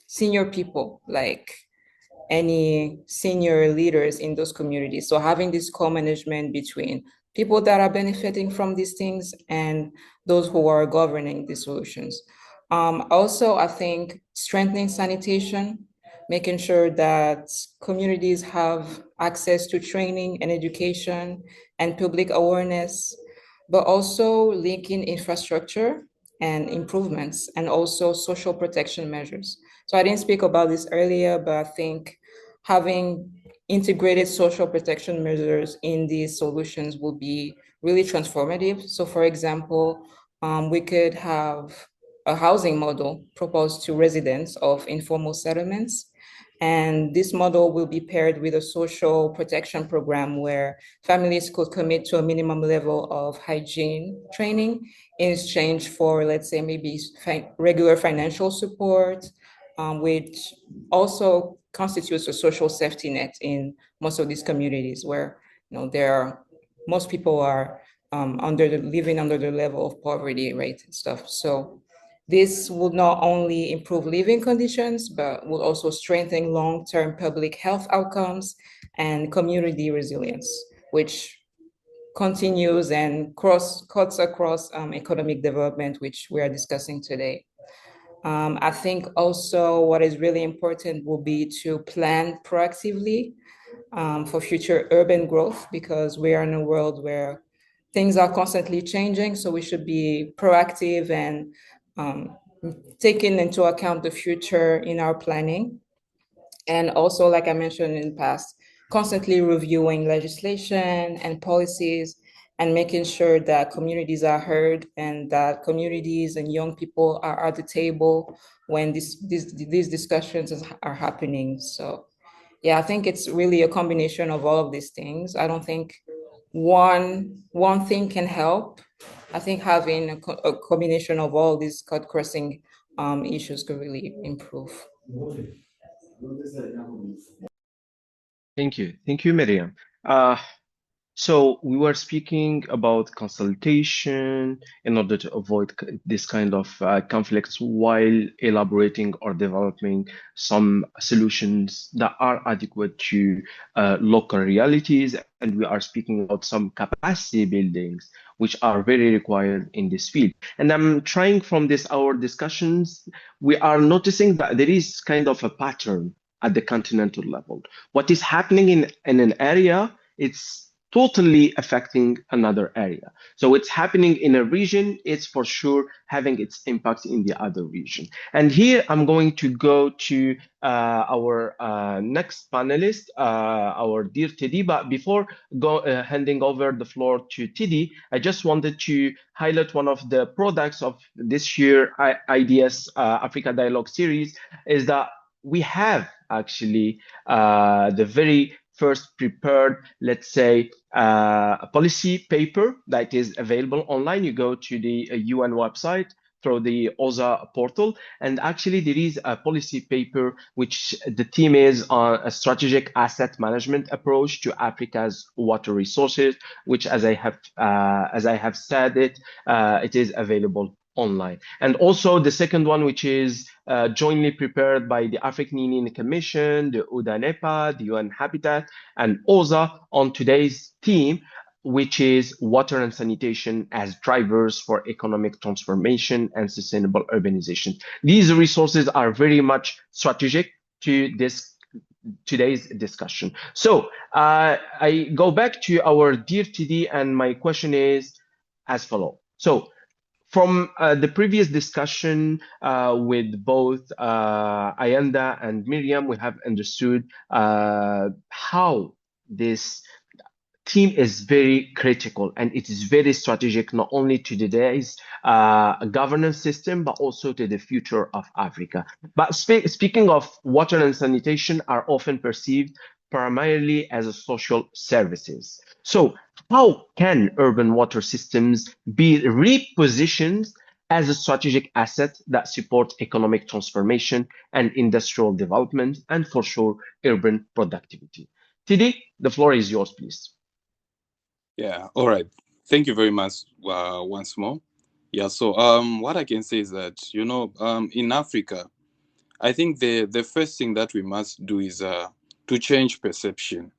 senior people, like any senior leaders in those communities. So having this co-management between people that are benefiting from these things and those who are governing the solutions. Also, I think strengthening sanitation, making sure that communities have access to training and education and public awareness, but also linking infrastructure and improvements and also social protection measures. So I didn't speak about this earlier, but I think having integrated social protection measures in these solutions will be really transformative. So for example, we could have a housing model proposed to residents of informal settlements. And this model will be paired with a social protection program where families could commit to a minimum level of hygiene training in exchange for, let's say, maybe regular financial support, which also constitutes a social safety net in most of these communities where most people are living under the level of poverty rate and stuff. So this will not only improve living conditions, but will also strengthen long-term public health outcomes and community resilience, which continues and cuts across economic development, which we are discussing today. I think also what is really important will be to plan proactively for future urban growth, because we are in a world where things are constantly changing. So we should be proactive and taking into account the future in our planning. And also, like I mentioned in the past, constantly reviewing legislation and policies and making sure that communities are heard and that communities and young people are at the table when these discussions are happening. So yeah, I think it's really a combination of all of these things. I don't think one thing can help. I think having a combination of all these cut-crossing issues could really improve. Thank you, Miriam. So we were speaking about consultation in order to avoid this kind of conflicts while elaborating or developing some solutions that are adequate to local realities. And we are speaking about some capacity buildings, which are very required in this field. And I'm trying from our discussions, we are noticing that there is kind of a pattern at the continental level. What is happening in an area, it's totally affecting another area. So it's happening in a region, it's for sure having its impact in the other region. And here I'm going to go to our next panelist, our dear Teddy. But before handing over the floor to Teddy, I just wanted to highlight one of the products of this year IDS Africa Dialogue series is that we have actually the very first prepared, let's say, a policy paper that is available online. You go to the UN website through the OZA portal, and actually there is a policy paper which the theme is on a strategic asset management approach to Africa's water resources, which, as I have said it is available online. And also the second one, which is jointly prepared by the African Union Commission, the UDANEPA, the UN Habitat, and OZA on today's theme, which is water and sanitation as drivers for economic transformation and sustainable urbanization. These resources are very much strategic to this today's discussion. So I go back to our dear TD, and my question is as follow. So from the previous discussion with both Ayanda and Miriam, we have understood how this team is very critical and it is very strategic, not only to today's governance system, but also to the future of Africa. But speaking of water and sanitation are often perceived primarily as a social services. So how can urban water systems be repositioned as a strategic asset that supports economic transformation and industrial development and for sure urban productivity? TD, the floor is yours, please. Yeah, all right. Thank you very much once more. Yeah, so what I can say is that, in Africa, I think the first thing that we must do is to change perception,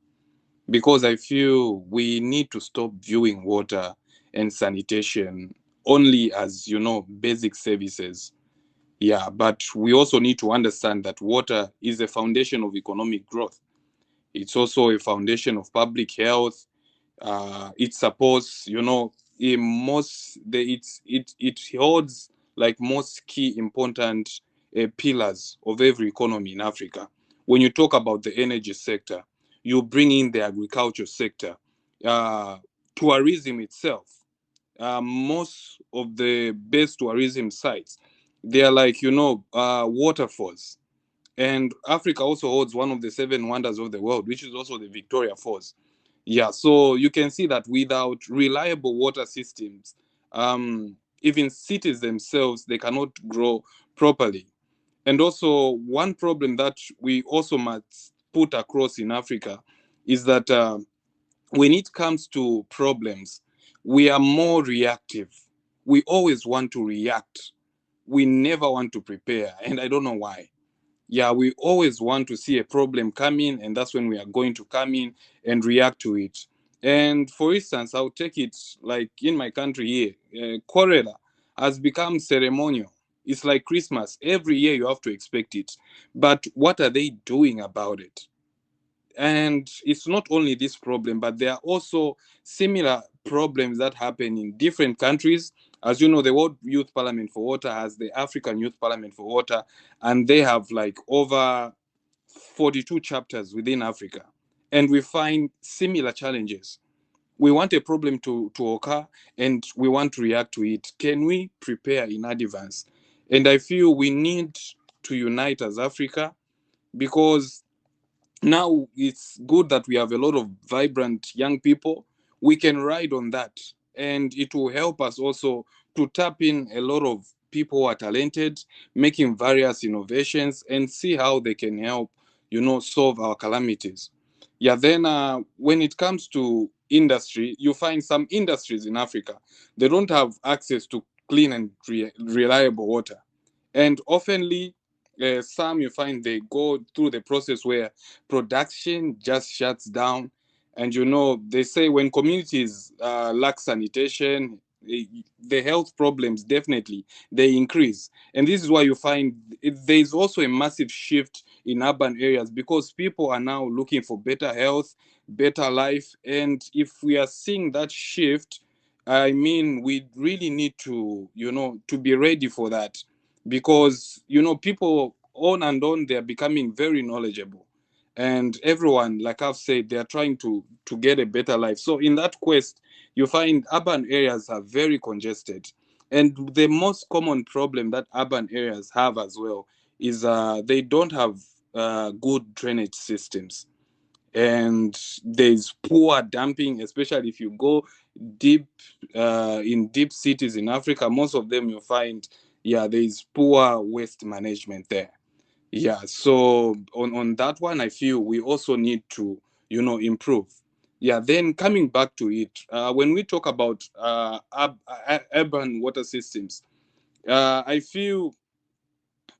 because I feel we need to stop viewing water and sanitation only as, basic services. Yeah, but we also need to understand that water is a foundation of economic growth. It's also a foundation of public health. It supports, in it holds like most key important pillars of every economy in Africa. When you talk about the energy sector, you bring in the agriculture sector, uh, tourism itself. Most of the best tourism sites, they are like, waterfalls. And Africa also holds one of the seven wonders of the world, which is also the Victoria Falls. Yeah, so you can see that without reliable water systems, even cities themselves, they cannot grow properly. And also, one problem that we also must put across in Africa is that when it comes to problems, we are more reactive. We always want to react. We never want to prepare, and I don't know why. Yeah, we always want to see a problem coming, and that's when we are going to come in and react to it. And for instance, I'll take it like in my country here, cholera has become ceremonial. It's like Christmas. Every year you have to expect it. But what are they doing about it? And it's not only this problem, but there are also similar problems that happen in different countries. As you know, the World Youth Parliament for Water has the African Youth Parliament for Water, and they have like over 42 chapters within Africa. And we find similar challenges. We want a problem to occur and we want to react to it. Can we prepare in advance? And I feel we need to unite as Africa, because now it's good that we have a lot of vibrant young people. We can ride on that, and it will help us also to tap in a lot of people who are talented, making various innovations, and see how they can help, solve our calamities. Yeah, then when it comes to industry, you find some industries in Africa, they don't have access to clean and reliable water. And oftenly, some you find they go through the process where production just shuts down. And they say when communities lack sanitation, the health problems definitely they increase. And this is why you find there's also a massive shift in urban areas, because people are now looking for better health, better life. And if we are seeing that shift, I mean, we really need to, to be ready for that, because people on and on, they're becoming very knowledgeable, and everyone, like I've said, they're trying to get a better life. So in that quest, you find urban areas are very congested, and the most common problem that urban areas have as well is they don't have good drainage systems, and there's poor dumping, especially if you go deep in deep cities in Africa. Most of them you find, yeah, there's poor waste management there. Yeah, so on that one, I feel we also need to, improve. Yeah, then coming back to it, when we talk about urban water systems, I feel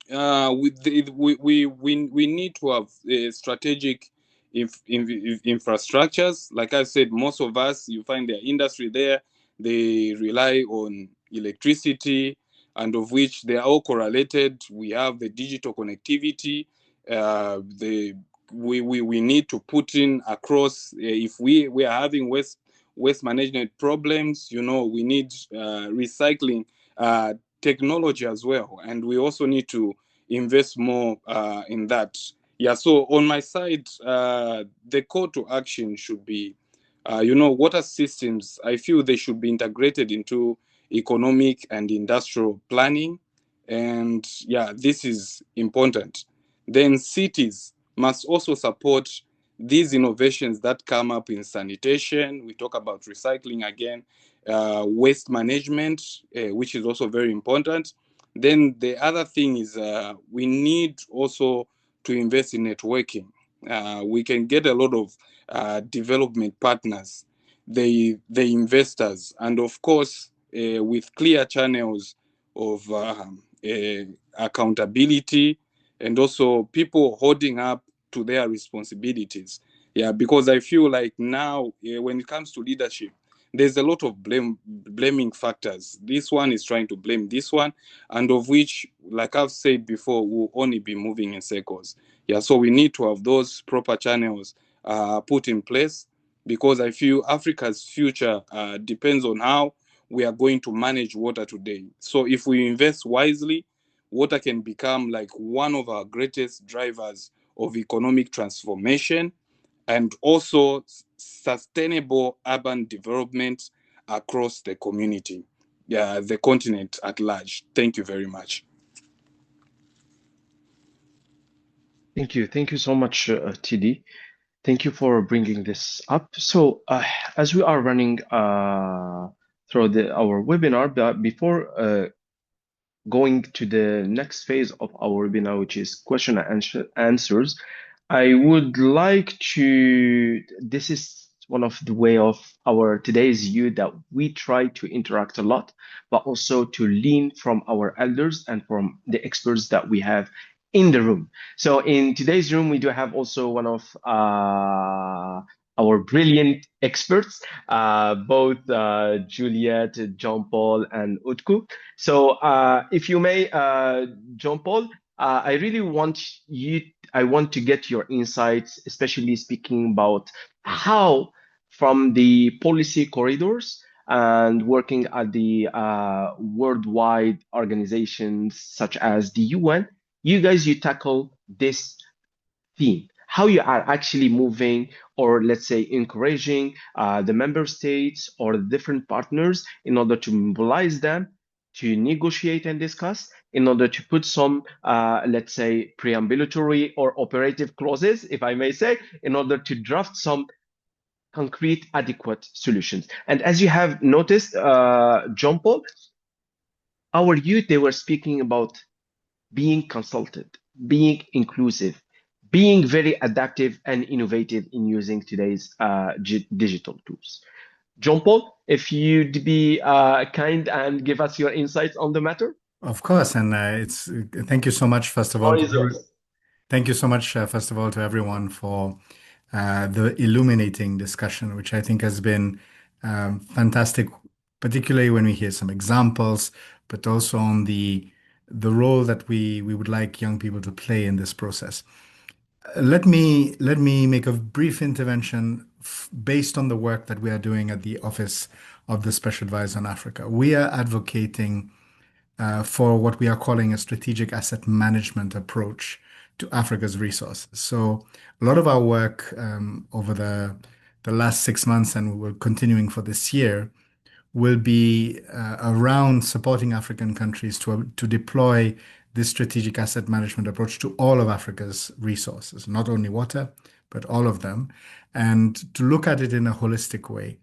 we need to have strategic infrastructures. Like I said, most of us, you find their industry there, they rely on electricity, and of which they are all correlated. We have the digital connectivity, the we need to put in across. If we are having waste management problems, we need recycling technology as well, and we also need to invest more in that. Yeah, so on my side, the call to action should be, water systems. I feel they should be integrated into economic and industrial planning, and yeah, this is important. Then cities must also support these innovations that come up in sanitation. We talk about recycling again, waste management, which is also very important. Then the other thing is we need also to invest in networking. We can get a lot of development partners, the investors, and of course, with clear channels of accountability, and also people holding up to their responsibilities. Yeah, because I feel like now, when it comes to leadership, there's a lot of blaming factors. This one is trying to blame this one, and of which, like I've said before, we'll only be moving in circles. Yeah, so we need to have those proper channels put in place, because I feel Africa's future depends on how we are going to manage water today. So if we invest wisely, water can become like one of our greatest drivers of economic transformation, and also sustainable urban development across the community, yeah, the continent at large. Thank you very much. Thank you so much, TD. Thank you for bringing this up. So, as we are running through our webinar, but before going to the next phase of our webinar, which is question and answers, I would like to, this is one of the way of our today's youth that we try to interact a lot, but also to lean from our elders and from the experts that we have in the room. So in today's room, we do have also one of our brilliant experts, both Juliet, John Paul, and Utku. So if you may, John Paul, I really want you, I want to get your insights, especially speaking about how from the policy corridors and working at the worldwide organizations such as the UN, you tackle this theme, how you are actually moving or let's say encouraging the member states or the different partners in order to mobilize them to negotiate and discuss in order to put some, let's say, preambulatory or operative clauses, if I may say, in order to draft some concrete, adequate solutions. And as you have noticed, John Paul, our youth, they were speaking about being consulted, being inclusive, being very adaptive and innovative in using today's digital tools. John Paul, if you'd be kind and give us your insights on the matter. Of course, and it's thank you so much, first of all. Thank you so much, first of all, to everyone for the illuminating discussion, which I think has been fantastic, particularly when we hear some examples, but also on the role that we would like young people to play in this process. Let me make a brief intervention based on the work that we are doing at the Office of the Special Advisor on Africa. We are advocating for what we are calling a strategic asset management approach to Africa's resources. So a lot of our work over the last 6 months, and we're continuing for this year, will be around supporting African countries to deploy this strategic asset management approach to all of Africa's resources, not only water, but all of them, and to look at it in a holistic way.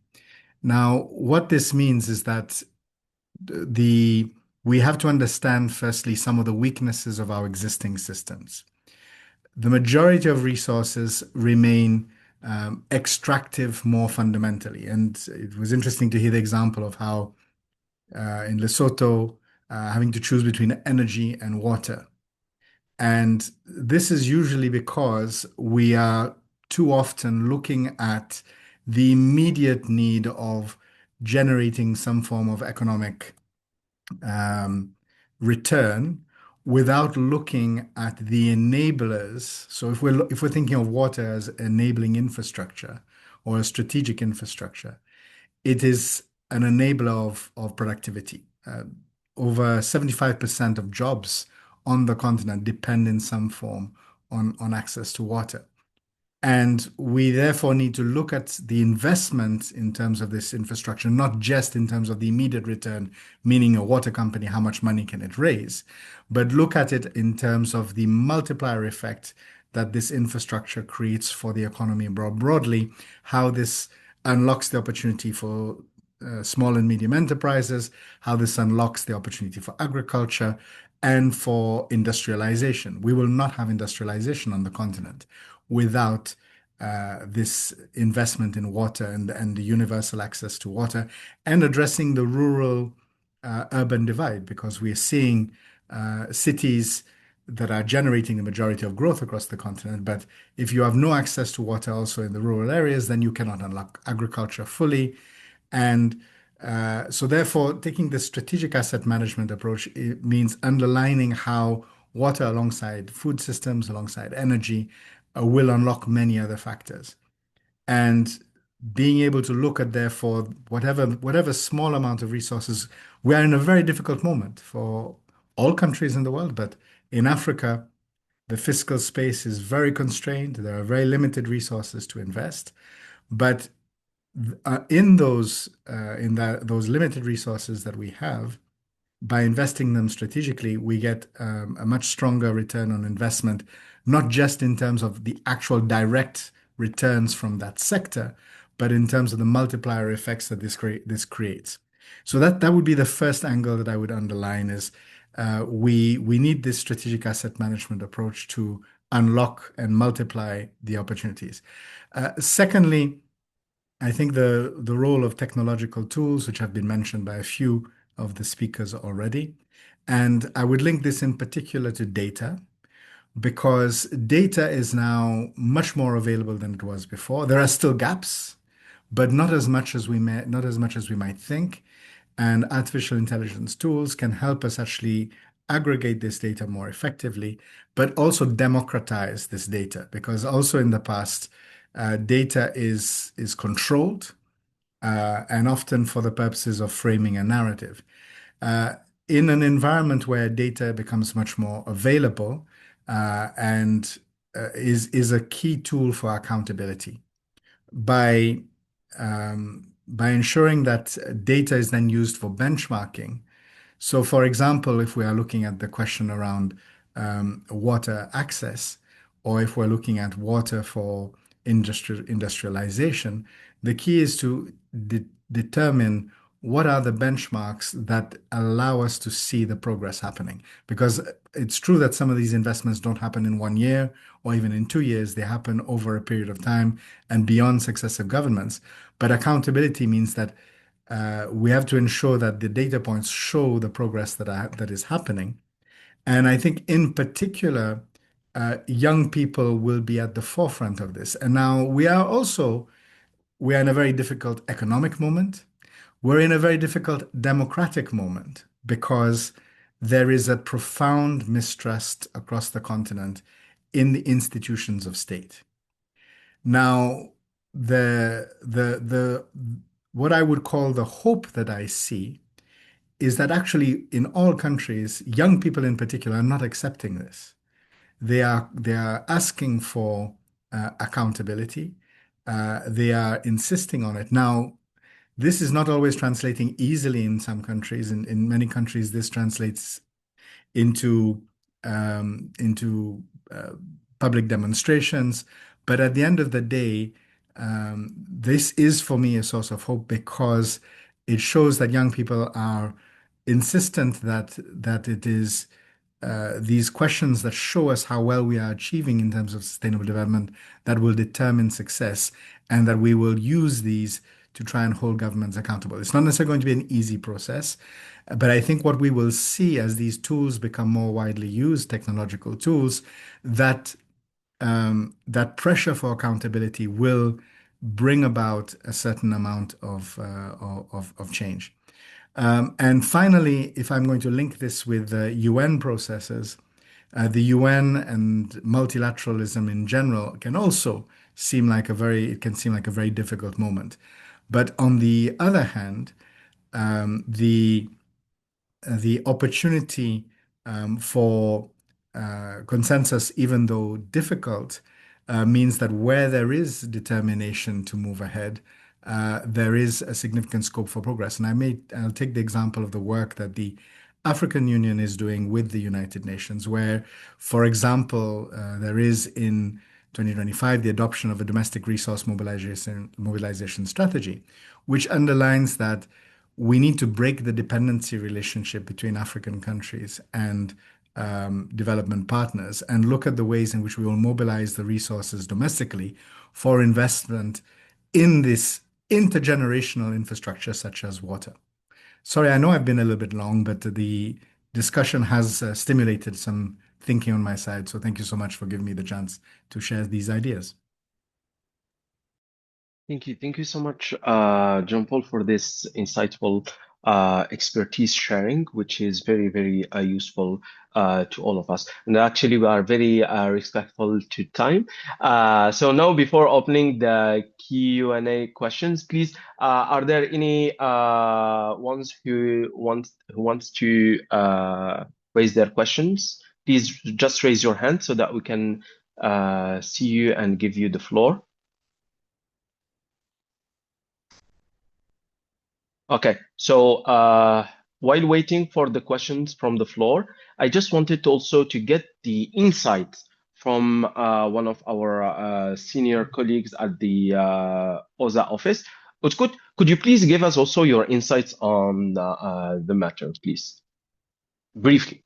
Now, what this means is that we have to understand, firstly, some of the weaknesses of our existing systems. The majority of resources remain extractive more fundamentally. And it was interesting to hear the example of how in Lesotho, having to choose between energy and water. And this is usually because we are too often looking at the immediate need of generating some form of economic return, without looking at the enablers. So if we're thinking of water as enabling infrastructure or a strategic infrastructure, it is an enabler of productivity. Over 75% of jobs on the continent depend in some form on access to water. And we therefore need to look at the investment in terms of this infrastructure, not just in terms of the immediate return, meaning a water company, how much money can it raise, but look at it in terms of the multiplier effect that this infrastructure creates for the economy broadly, how this unlocks the opportunity for small and medium enterprises, how this unlocks the opportunity for agriculture and for industrialization. We will not have industrialization on the continent without this investment in water and the universal access to water and addressing the rural urban divide, because we are seeing cities that are generating the majority of growth across the continent. But if you have no access to water also in the rural areas, then you cannot unlock agriculture fully. And so therefore, taking the strategic asset management approach, it means underlining how water alongside food systems, alongside energy, will unlock many other factors. And being able to look at, therefore, whatever small amount of resources, we are in a very difficult moment for all countries in the world, but in Africa, the fiscal space is very constrained. There are very limited resources to invest. But in those limited resources that we have, by investing them strategically, we get a much stronger return on investment, not just in terms of the actual direct returns from that sector, but in terms of the multiplier effects that this creates. So that would be the first angle that I would underline is we need this strategic asset management approach to unlock and multiply the opportunities. Secondly, I think the role of technological tools, which have been mentioned by a few of the speakers already, and I would link this in particular to data, because data is now much more available than it was before. There are still gaps, but not as much as we might think. And artificial intelligence tools can help us actually aggregate this data more effectively, but also democratize this data, because also in the past, data is controlled and often for the purposes of framing a narrative. In an environment where data becomes much more available and is a key tool for accountability, by ensuring that data is then used for benchmarking. So, for example, if we are looking at the question around water access, or if we're looking at water for industrialization, the key is to determine what are the benchmarks that allow us to see the progress happening. Because it's true that some of these investments don't happen in 1 year or even in 2 years, they happen over a period of time and beyond successive governments. But accountability means that we have to ensure that the data points show the progress that is happening. And I think in particular, young people will be at the forefront of this. And now we are in a very difficult economic moment. We're in a very difficult democratic moment because there is a profound mistrust across the continent in the institutions of state. Now, what I would call the hope that I see is that actually in all countries, young people in particular are not accepting this. They are asking for accountability. They are insisting on it. Now, this is not always translating easily in some countries. In many countries, this translates into public demonstrations. But at the end of the day, this is for me a source of hope, because it shows that young people are insistent that it is these questions that show us how well we are achieving in terms of sustainable development that will determine success, and that we will use these to try and hold governments accountable. It's not necessarily going to be an easy process, but I think what we will see as these tools become more widely used, technological tools, that pressure for accountability will bring about a certain amount of change. And finally, if I'm going to link this with the UN processes, the UN and multilateralism in general can also seem like it can seem like a very difficult moment. But on the other hand, the opportunity for consensus, even though difficult, means that where there is determination to move ahead, there is a significant scope for progress. And I'll take the example of the work that the African Union is doing with the United Nations, where, for example, there is in 2025 the adoption of a domestic resource mobilization strategy, which underlines that we need to break the dependency relationship between African countries and development partners and look at the ways in which we will mobilize the resources domestically for investment in this intergenerational infrastructure such as water. Sorry, I know I've been a little bit long, but the discussion has stimulated some thinking on my side. So thank you so much for giving me the chance to share these ideas. Thank you. Thank you so much, John Paul, for this insightful expertise sharing, which is very, very useful to all of us. And actually, we are very respectful to time. So now, before opening the Q&A questions, please, are there any ones who wants to raise their questions? Please just raise your hand so that we can see you and give you the floor. Okay, so while waiting for the questions from the floor, I just wanted also to get the insights from one of our senior colleagues at the OZA office. Utkut, could you please give us also your insights on the matter, please? Briefly.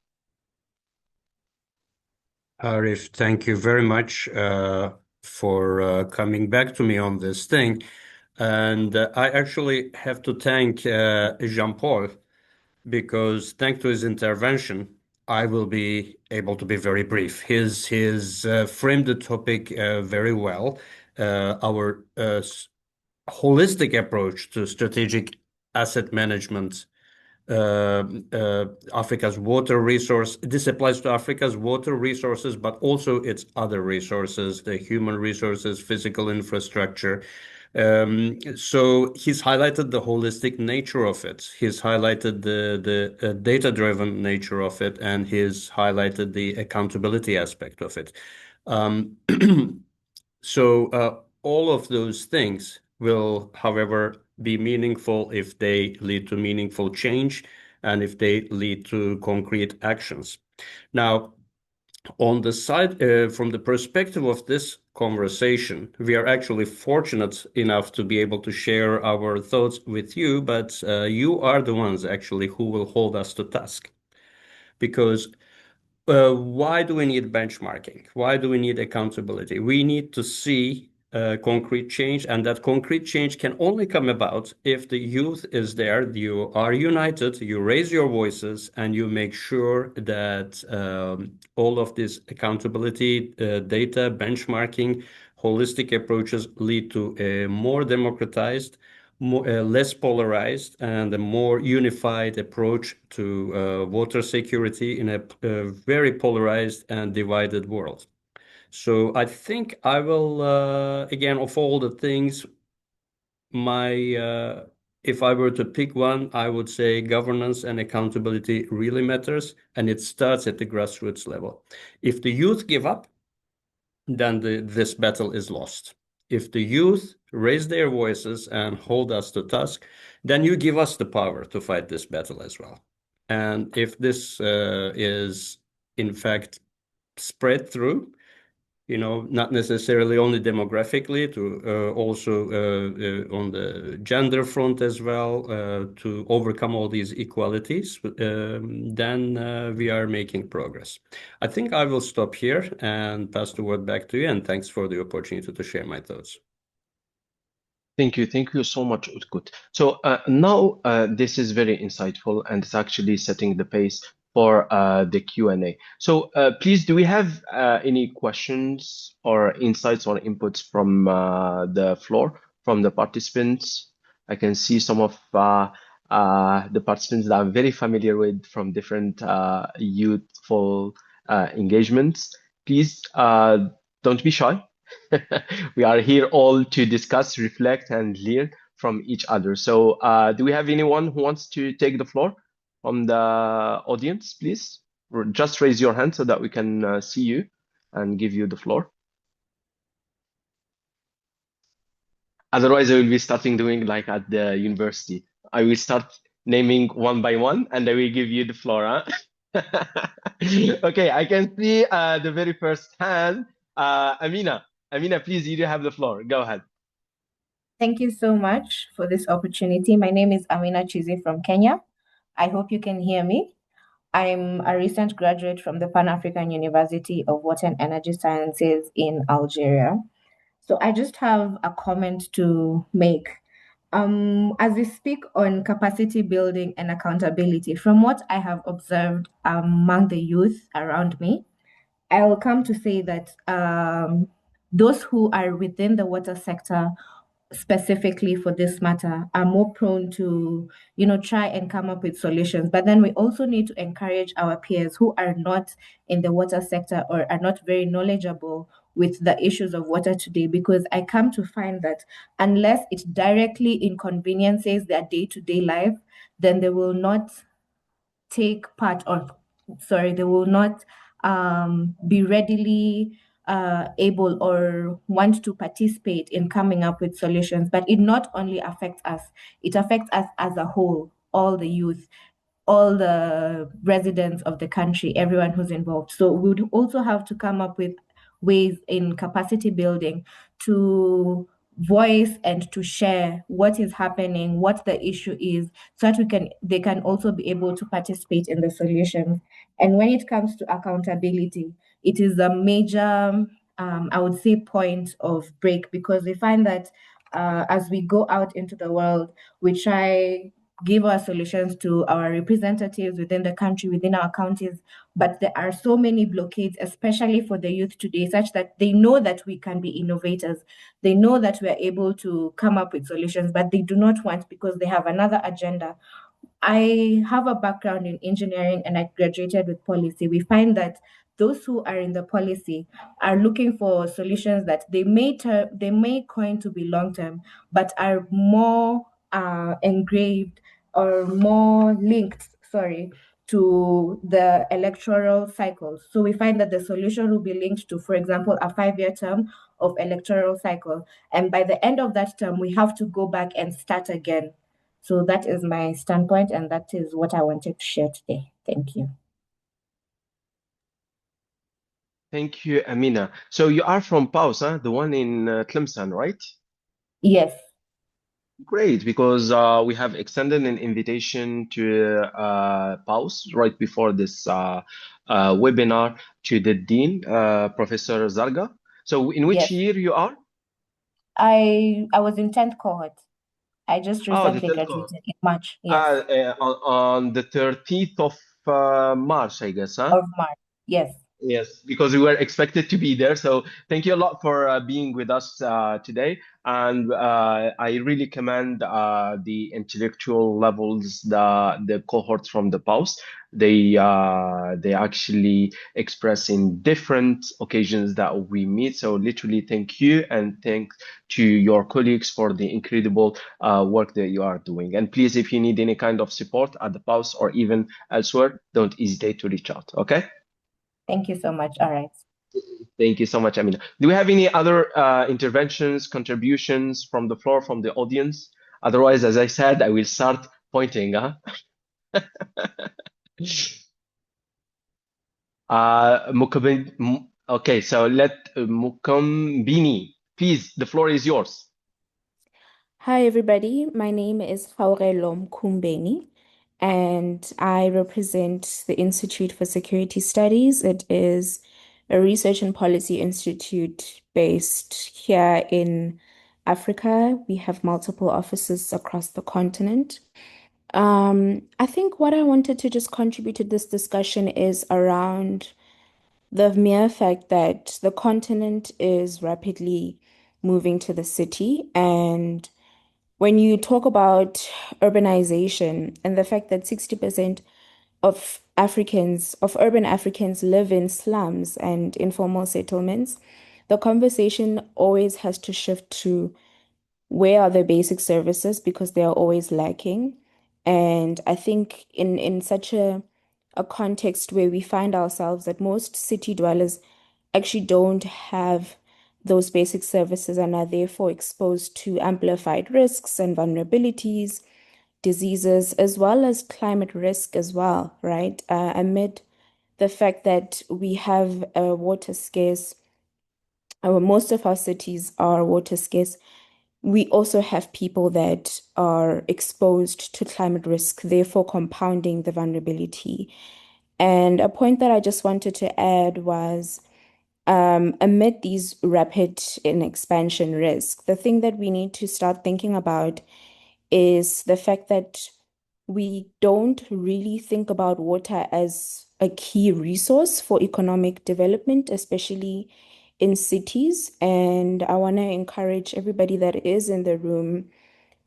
Arif, thank you very much for coming back to me on this thing. And I actually have to thank Jean-Paul, because thanks to his intervention, I will be able to be very brief. His framed the topic very well. Our holistic approach to strategic asset management, Africa's water resource. This applies to Africa's water resources, but also its other resources, the human resources, physical infrastructure. So he's highlighted the holistic nature of it. He's highlighted the data-driven nature of it, and he's highlighted the accountability aspect of it. So all of those things will, however, be meaningful if they lead to meaningful change and if they lead to concrete actions. Now, on the side, from the perspective of this conversation, we are actually fortunate enough to be able to share our thoughts with you, but you are the ones actually who will hold us to task. Because why do we need benchmarking? Why do we need accountability? We need to see concrete change, and that concrete change can only come about if the youth is there. You are united, you raise your voices, and you make sure that all of this accountability, data, benchmarking, holistic approaches lead to a more democratized, less polarized, and a more unified approach to water security in a very polarized and divided world. So I think I will, again, of all the things, if I were to pick one, I would say governance and accountability really matters, and it starts at the grassroots level. If the youth give up, then this battle is lost. If the youth raise their voices and hold us to task, then you give us the power to fight this battle as well. And if this is, in fact, spread through, not necessarily only demographically, to also on the gender front as well, to overcome all these inequalities, then we are making progress. I think I will stop here and pass the word back to you, and thanks for the opportunity to share my thoughts. Thank you. Thank you so much, Utkut. So now this is very insightful, and it's actually setting the pace for the Q&A. So please, do we have any questions or insights or inputs from the floor, from the participants? I can see some of the participants that I'm very familiar with from different youthful engagements. Please don't be shy. We are here all to discuss, reflect, and learn from each other. So, do we have anyone who wants to take the floor from the audience, please? Just raise your hand so that we can see you and give you the floor. Otherwise, I will be starting doing like at the university. I will start naming one by one, and I will give you the floor. Huh? Okay, I can see the very first hand. Amina. Amina, please, you do have the floor. Go ahead. Thank you so much for this opportunity. My name is Amina Chizi from Kenya. I hope you can hear me. I'm a recent graduate from the Pan-African University of Water and Energy Sciences in Algeria. So I just have a comment to make. As we speak on capacity building and accountability, from what I have observed among the youth around me, I will come to say that those who are within the water sector specifically for this matter are more prone to try and come up with solutions, but then we also need to encourage our peers who are not in the water sector or are not very knowledgeable with the issues of water today, because I come to find that unless it directly inconveniences their day-to-day life, then they will not take part or sorry, they will not be readily able or want to participate in coming up with solutions. But it not only affects us, it affects us as a whole, all the youth, all the residents of the country, everyone who's involved. So we would also have to come up with ways in capacity building to voice and to share what is happening, what the issue is, so that they can also be able to participate in the solutions. And when it comes to accountability, it is a major I would say point of break, because we find that as we go out into the world, we try give our solutions to our representatives within the country, within our counties. But there are so many blockades, especially for the youth today, such that they know that we can be innovators. They know that we are able to come up with solutions, but they do not want, because they have another agenda. I have a background in engineering and I graduated with policy. We find that those who are in the policy are looking for solutions that they may coin to be long term, but are more engraved or more linked, sorry, to the electoral cycles. So we find that the solution will be linked to, for example, a 5-year term of electoral cycle. And by the end of that term, we have to go back and start again. So that is my standpoint, and that is what I wanted to share today. Thank you. Thank you, Amina. So you are from Paus, huh? The one in Tlemcen, right? Yes. Great, because we have extended an invitation to Paus right before this webinar to the Dean, Professor Zarga. So in which Yes. year you are? I was in 10th cohort. I just Oh, the recently 10th cohort. graduated in March. Yes. On the 13th of March, I guess, huh? Of March. Yes. Yes, because we were expected to be there. So thank you a lot for being with us today. And I really commend the intellectual levels, the cohorts from the past. They actually express in different occasions that we meet. So literally, thank you, and thanks to your colleagues for the incredible work that you are doing. And please, if you need any kind of support at the pause or even elsewhere, don't hesitate to reach out. Okay. Thank you so much. All right. Thank you so much, Amina. Do we have any other interventions, contributions from the floor, from the audience? Otherwise, as I said, I will start pointing. Huh? Okay, so let Mukambini, please, the floor is yours. Hi, everybody. My name is Faurelom Kumbeni, and I represent the Institute for Security Studies. It is a research and policy institute based here in Africa. We have multiple offices across the continent. I think what I wanted to just contribute to this discussion is around the mere fact that the continent is rapidly moving to the city, and when you talk about urbanization and the fact that 60% of urban Africans live in slums and informal settlements, the conversation always has to shift to where are the basic services because they are always lacking. And I think in such a context where we find ourselves that most city dwellers actually don't have those basic services and are therefore exposed to amplified risks and vulnerabilities, diseases, as well as climate risk as well, right? Amid the fact that we have a water scarce, most of our cities are water scarce, we also have people that are exposed to climate risk, therefore compounding the vulnerability. And a point that I just wanted to add was amid these rapid in expansion risks, the thing that we need to start thinking about is the fact that we don't really think about water as a key resource for economic development, especially in cities. And I want to encourage everybody that is in the room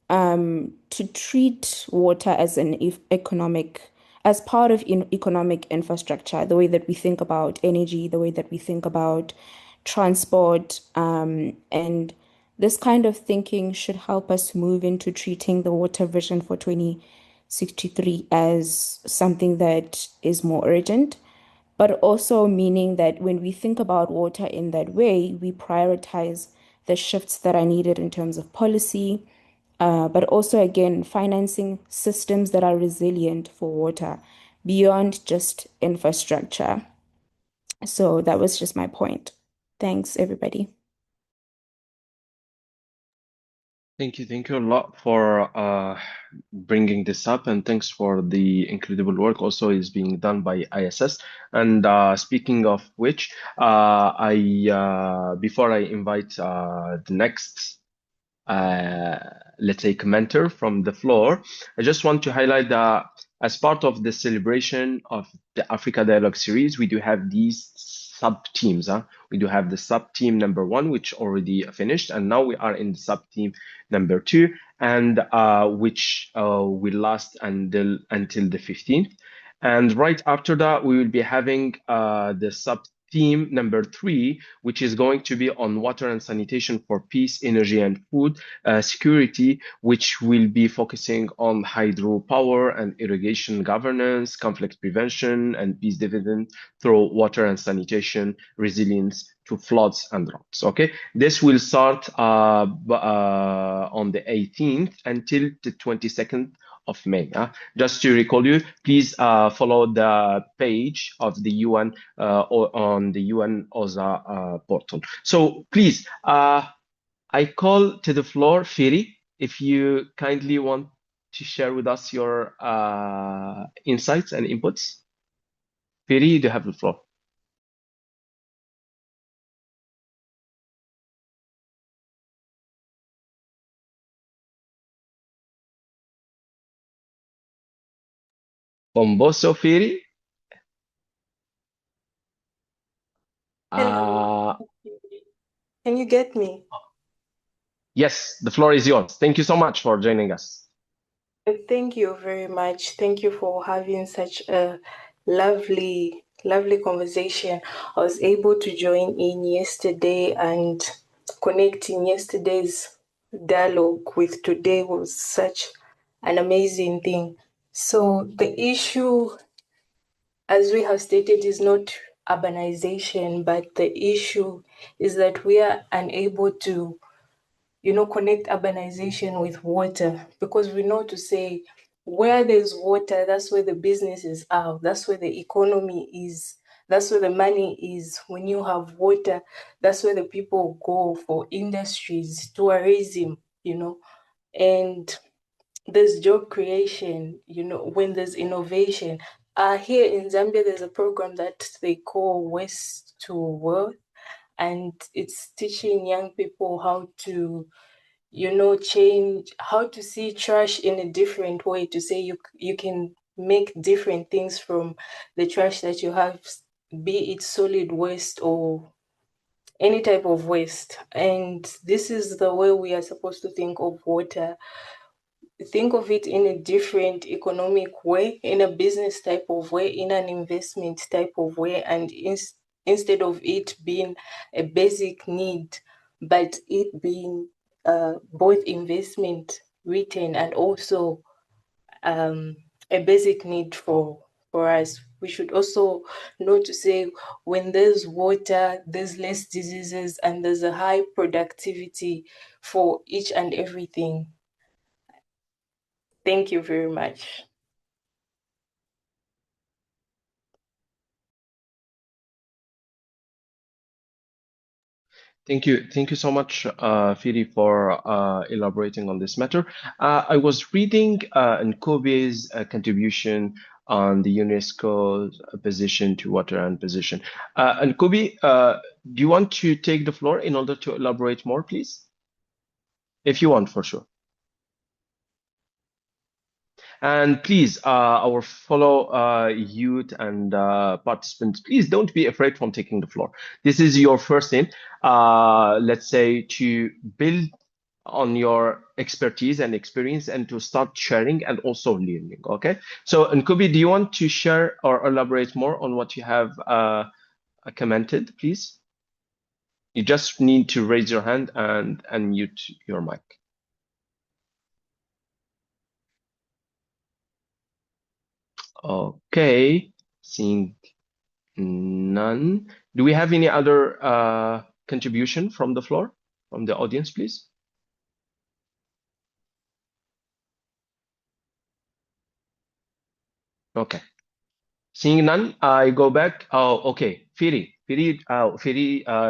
to treat water as as part of economic infrastructure, the way that we think about energy, the way that we think about transport, and this kind of thinking should help us move into treating the water vision for 2063 as something that is more urgent, but also meaning that when we think about water in that way, we prioritize the shifts that are needed in terms of policy, but also, again, financing systems that are resilient for water beyond just infrastructure. So that was just my point. Thanks, everybody. Thank you a lot for bringing this up, and thanks for the incredible work also is being done by ISS. And speaking of which, I before I invite the next let's say commenter from the floor, I just want to highlight that as part of the celebration of the Africa Dialogue series, we do have these sub teams. We do have the sub team number 1, which already finished, and now we are in the sub team number 2, and which will last until the 15th. And right after that, we will be having the sub team number 3, which is going to be on water and sanitation for peace, energy, and food security, which will be focusing on hydropower and irrigation governance, conflict prevention, and peace dividend through water and sanitation resilience to floods and droughts. Okay, this will start on the 18th until the 22nd of May. Just to recall you, please follow the page of the UN or on the UN OSA portal. So please, I call to the floor Firi, if you kindly want to share with us your insights and inputs. Firi, you do have the floor. Bomboso Firi. Hello. Can you get me? Yes, the floor is yours. Thank you so much for joining us. Thank you very much. Thank you for having such a lovely, lovely conversation. I was able to join in yesterday, and connecting yesterday's dialogue with today was such an amazing thing. So the issue, as we have stated, is not urbanization, but the issue is that we are unable to connect urbanization with water, because we know to say where there's water, that's where the businesses are, that's where the economy is, that's where the money is. When you have water, that's where the people go for industries, tourism, and there's job creation, when there's innovation. Here in Zambia, there's a program that they call Waste to Wealth, and it's teaching young people how to change, how to see trash in a different way, to say you can make different things from the trash that you have, be it solid waste or any type of waste. And this is the way we are supposed to think of water. Think of it in a different economic way, in a business type of way, in an investment type of way, and instead of it being a basic need, but it being both investment return and also a basic need for us. We should also know to say when there's water, there's less diseases and there's a high productivity for each and everything. Thank you very much. Thank you so much, Fili, for elaborating on this matter. I was reading Nkobe's contribution on the UNESCO's position to water and position. Nkobe, do you want to take the floor in order to elaborate more, please? If you want, for sure. And please, our fellow youth and participants, please don't be afraid from taking the floor. This is your first in, let's say, to build on your expertise and experience and to start sharing and also learning. Okay. So, Nkubi, do you want to share or elaborate more on what you have commented, please? You just need to raise your hand and unmute your mic. Okay, seeing none. Do we have any other contribution from the floor, from the audience, please? Okay. Seeing none, I go back. Oh, okay. Firi,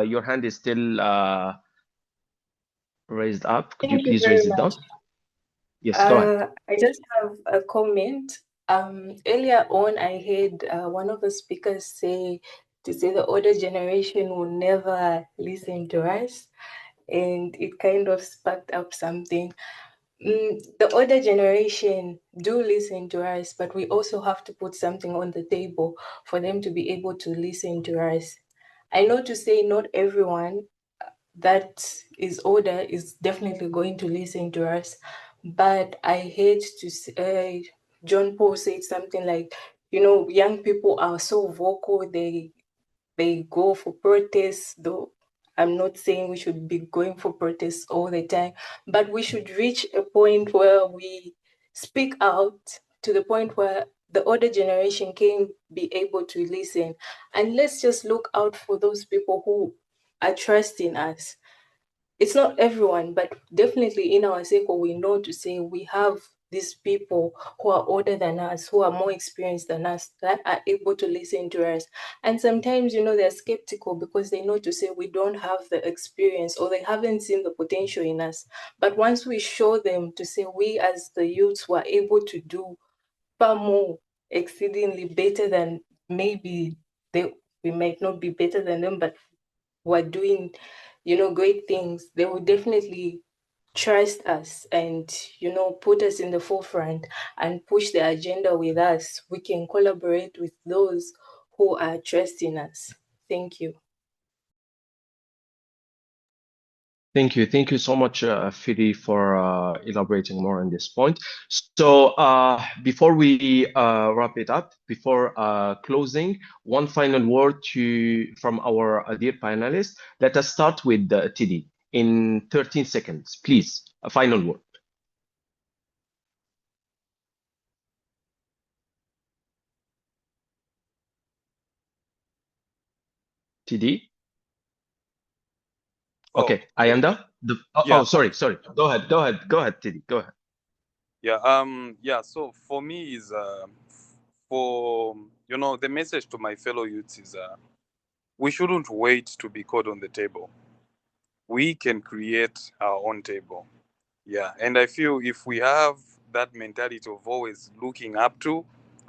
your hand is still raised up. Could you Thank you please very raise it down? much. Yes, go ahead. I just have a comment. Earlier on, I heard one of the speakers say the older generation will never listen to us, and it kind of sparked up something. The older generation do listen to us, but we also have to put something on the table for them to be able to listen to us. I know to say not everyone that is older is definitely going to listen to us. But I hate to say, John Paul said something like, young people are so vocal, they go for protests, though I'm not saying we should be going for protests all the time, but we should reach a point where we speak out to the point where the older generation can be able to listen. And let's just look out for those people who are trusting us. It's not everyone, but definitely in our circle, we know to say we have these people who are older than us, who are more experienced than us, that are able to listen to us. And sometimes, they're skeptical because they know to say we don't have the experience or they haven't seen the potential in us. But once we show them to say we as the youths were able to do far more exceedingly better than maybe we might not be better than them, but we're doing, great things, they will definitely trust us and, put us in the forefront and push the agenda with us. We can collaborate with those who are trusting us. Thank you. Thank you. Thank you so much, Fidi, for elaborating more on this point. So before we wrap it up, before closing, one final word from our dear panelists. Let us start with TD in 13 seconds, please. A final word. TD? Okay, Ayanda? Sorry. Go ahead, TD, go ahead. Yeah, so for me is the message to my fellow youths is we shouldn't wait to be caught on the table. We can create our own table. Yeah, and I feel if we have that mentality of always looking up to,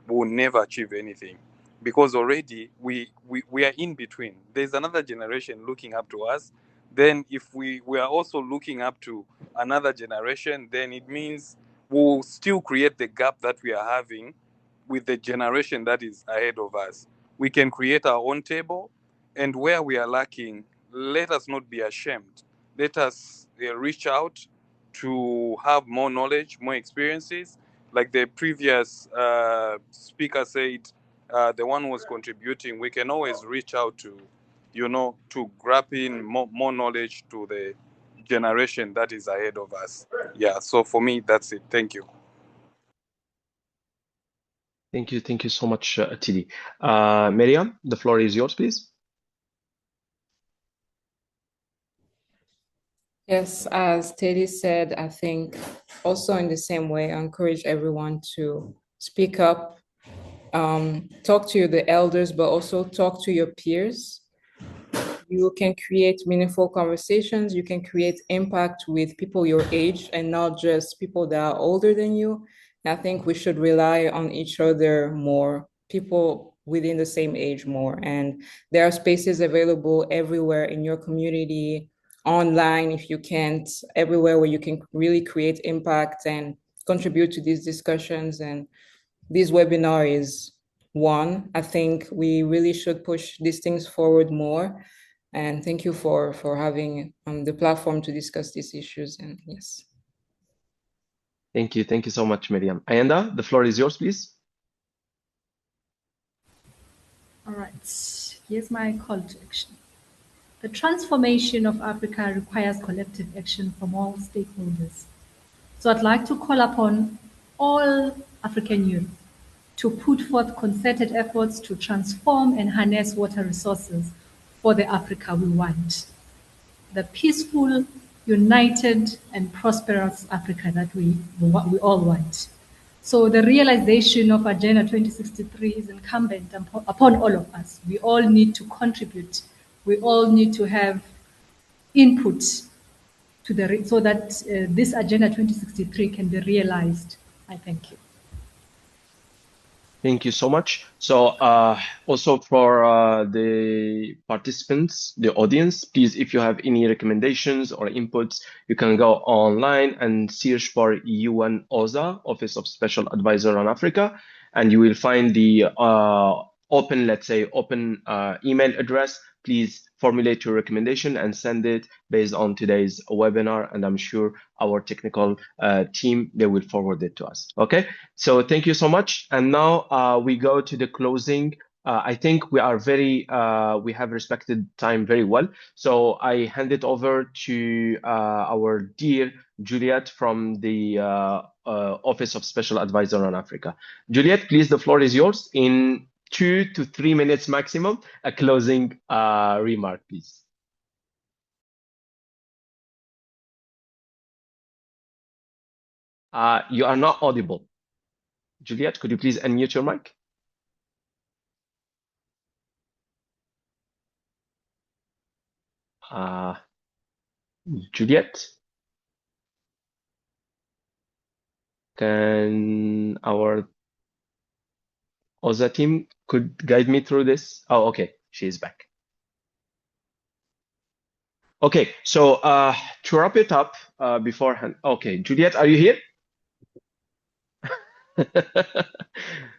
we'll never achieve anything. Because already we are in between. There's another generation looking up to us. Then if we are also looking up to another generation, then it means we'll still create the gap that we are having with the generation that is ahead of us. We can create our own table, and where we are lacking, let us not be ashamed. Let us reach out to have more knowledge, more experiences. Like the previous speaker said, the one who was contributing, we can always reach out to, to grab in more knowledge to the generation that is ahead of us. Yeah, so for me, that's it. Thank you. Thank you so much, Atili. Miriam, the floor is yours, please. Yes, as Teddy said, I think also in the same way, I encourage everyone to speak up, talk to the elders, but also talk to your peers. You can create meaningful conversations. You can create impact with people your age and not just people that are older than you. And I think we should rely on each other more, people within the same age more. And there are spaces available everywhere in your community, online if you can't, everywhere where you can really create impact and contribute to these discussions. And this webinar is one. I think we really should push these things forward more. And thank you for having the platform to discuss these issues. And yes. Thank you. Thank you so much, Miriam. Ayanda, the floor is yours, please. All right, here's my call to action. The transformation of Africa requires collective action from all stakeholders. So I'd like to call upon all African youth to put forth concerted efforts to transform and harness water resources for the Africa we want. The peaceful, united, and prosperous Africa that we all want. So the realization of Agenda 2063 is incumbent upon all of us. We all need to contribute. We all need to have input to so that this Agenda 2063 can be realized. I thank you. Thank you so much. So also for the participants, the audience, please, if you have any recommendations or inputs, you can go online and search for UN OSA, Office of Special Advisor on Africa, and you will find the open, let's say, open email address. Please formulate your recommendation and send it based on today's webinar, and I'm sure our technical team, they will forward it to us. Okay, so thank you so much. And now we go to the closing. I think we are we have respected time very well. So I hand it over to our dear Juliet from the Office of Special Advisor on Africa. Juliet, please, the floor is yours. In 2 to 3 minutes maximum, a closing remark, please. You are not audible. Juliet, could you please unmute your mic? Juliet? Can our OSA team could guide me through this? Oh, okay, she's back. Okay, so to wrap it up beforehand. Okay, Juliet, are you here?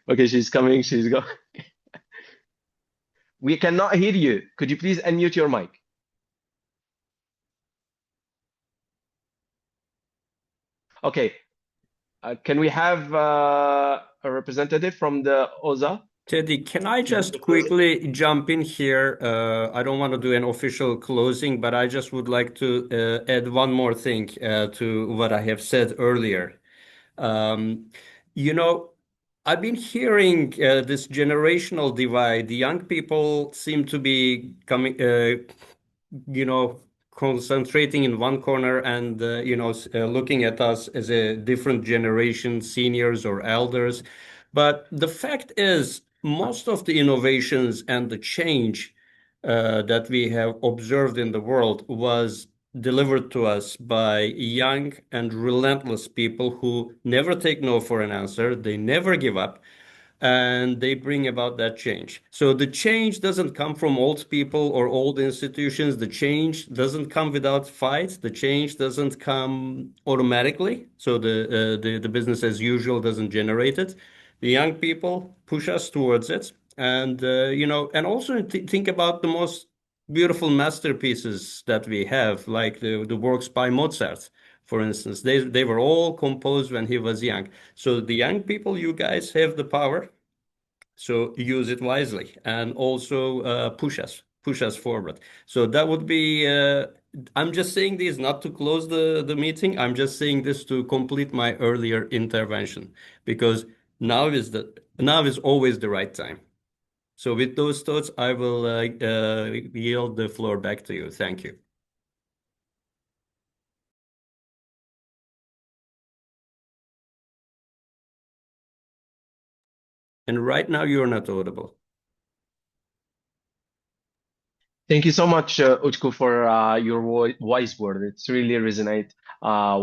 Okay, she's coming. She's going. We cannot hear you. Could you please unmute your mic? Okay, can we have a representative from the OSA? Teddy, can I just quickly jump in here? I don't want to do an official closing, but I just would like to add one more thing to what I have said earlier. You know, I've been hearing this generational divide. The young people seem to be coming, concentrating in one corner and, looking at us as a different generation, seniors or elders. But the fact is, most of the innovations and the change that we have observed in the world was delivered to us by young and relentless people who never take no for an answer. They never give up, and they bring about that change. So the change doesn't come from old people or old institutions. The change doesn't come without fights. The change doesn't come automatically. So the business as usual doesn't generate it. The young people push us towards it, and and also think about the most beautiful masterpieces that we have, like the works by Mozart, for instance. They were all composed when he was young. So the young people, you guys have the power. So use it wisely and also push us forward. So that would be. I'm just saying this not to close the meeting. I'm just saying this to complete my earlier intervention because now is always the right time. So with those thoughts, I will yield the floor back to you. Thank you. And right now, you're not audible. Thank you so much, Utku, for your wise word. It's really resonate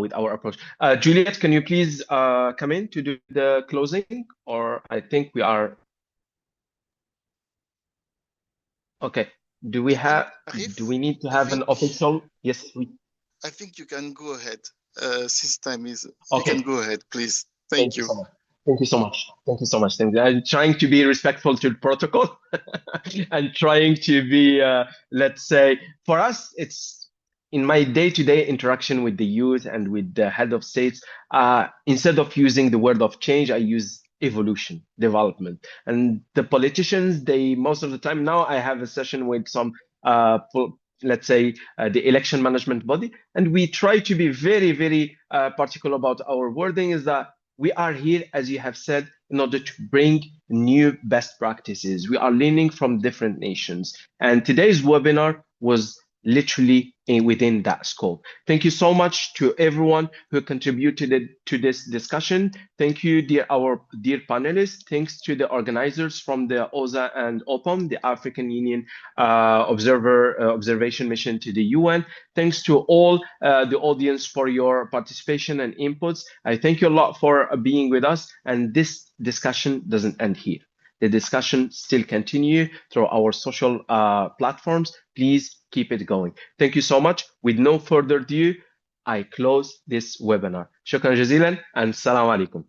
with our approach. Juliet, can you please come in to do the closing? Or I think we are okay. Do we need to have an official? Yes, I think you can go ahead. Since time is, you okay. can go ahead, please. Thank you so much. Thank you so much. Thank you so much. Thank you. I'm trying to be respectful to the protocol and trying to be, let's say, for us, it's in my day-to-day interaction with the youth and with the head of states, instead of using the word of change, I use evolution, development. And the politicians, they most of the time now I have a session with some, let's say, the election management body, and we try to be very, very particular about our wording is that we are here, as you have said, in order to bring new best practices. We are learning from different nations. And today's webinar was literally within that scope. Thank you so much to everyone who contributed to this discussion. Thank you, our dear panelists. Thanks to the organizers from the OZA and OPOM, the African Union Observation Mission to the UN. Thanks to all the audience for your participation and inputs. I thank you a lot for being with us. And this discussion doesn't end here. The discussion still continue through our social platforms. Please keep it going. Thank you so much. With no further ado, I close this webinar. شكرا جزيلا and salam alaikum.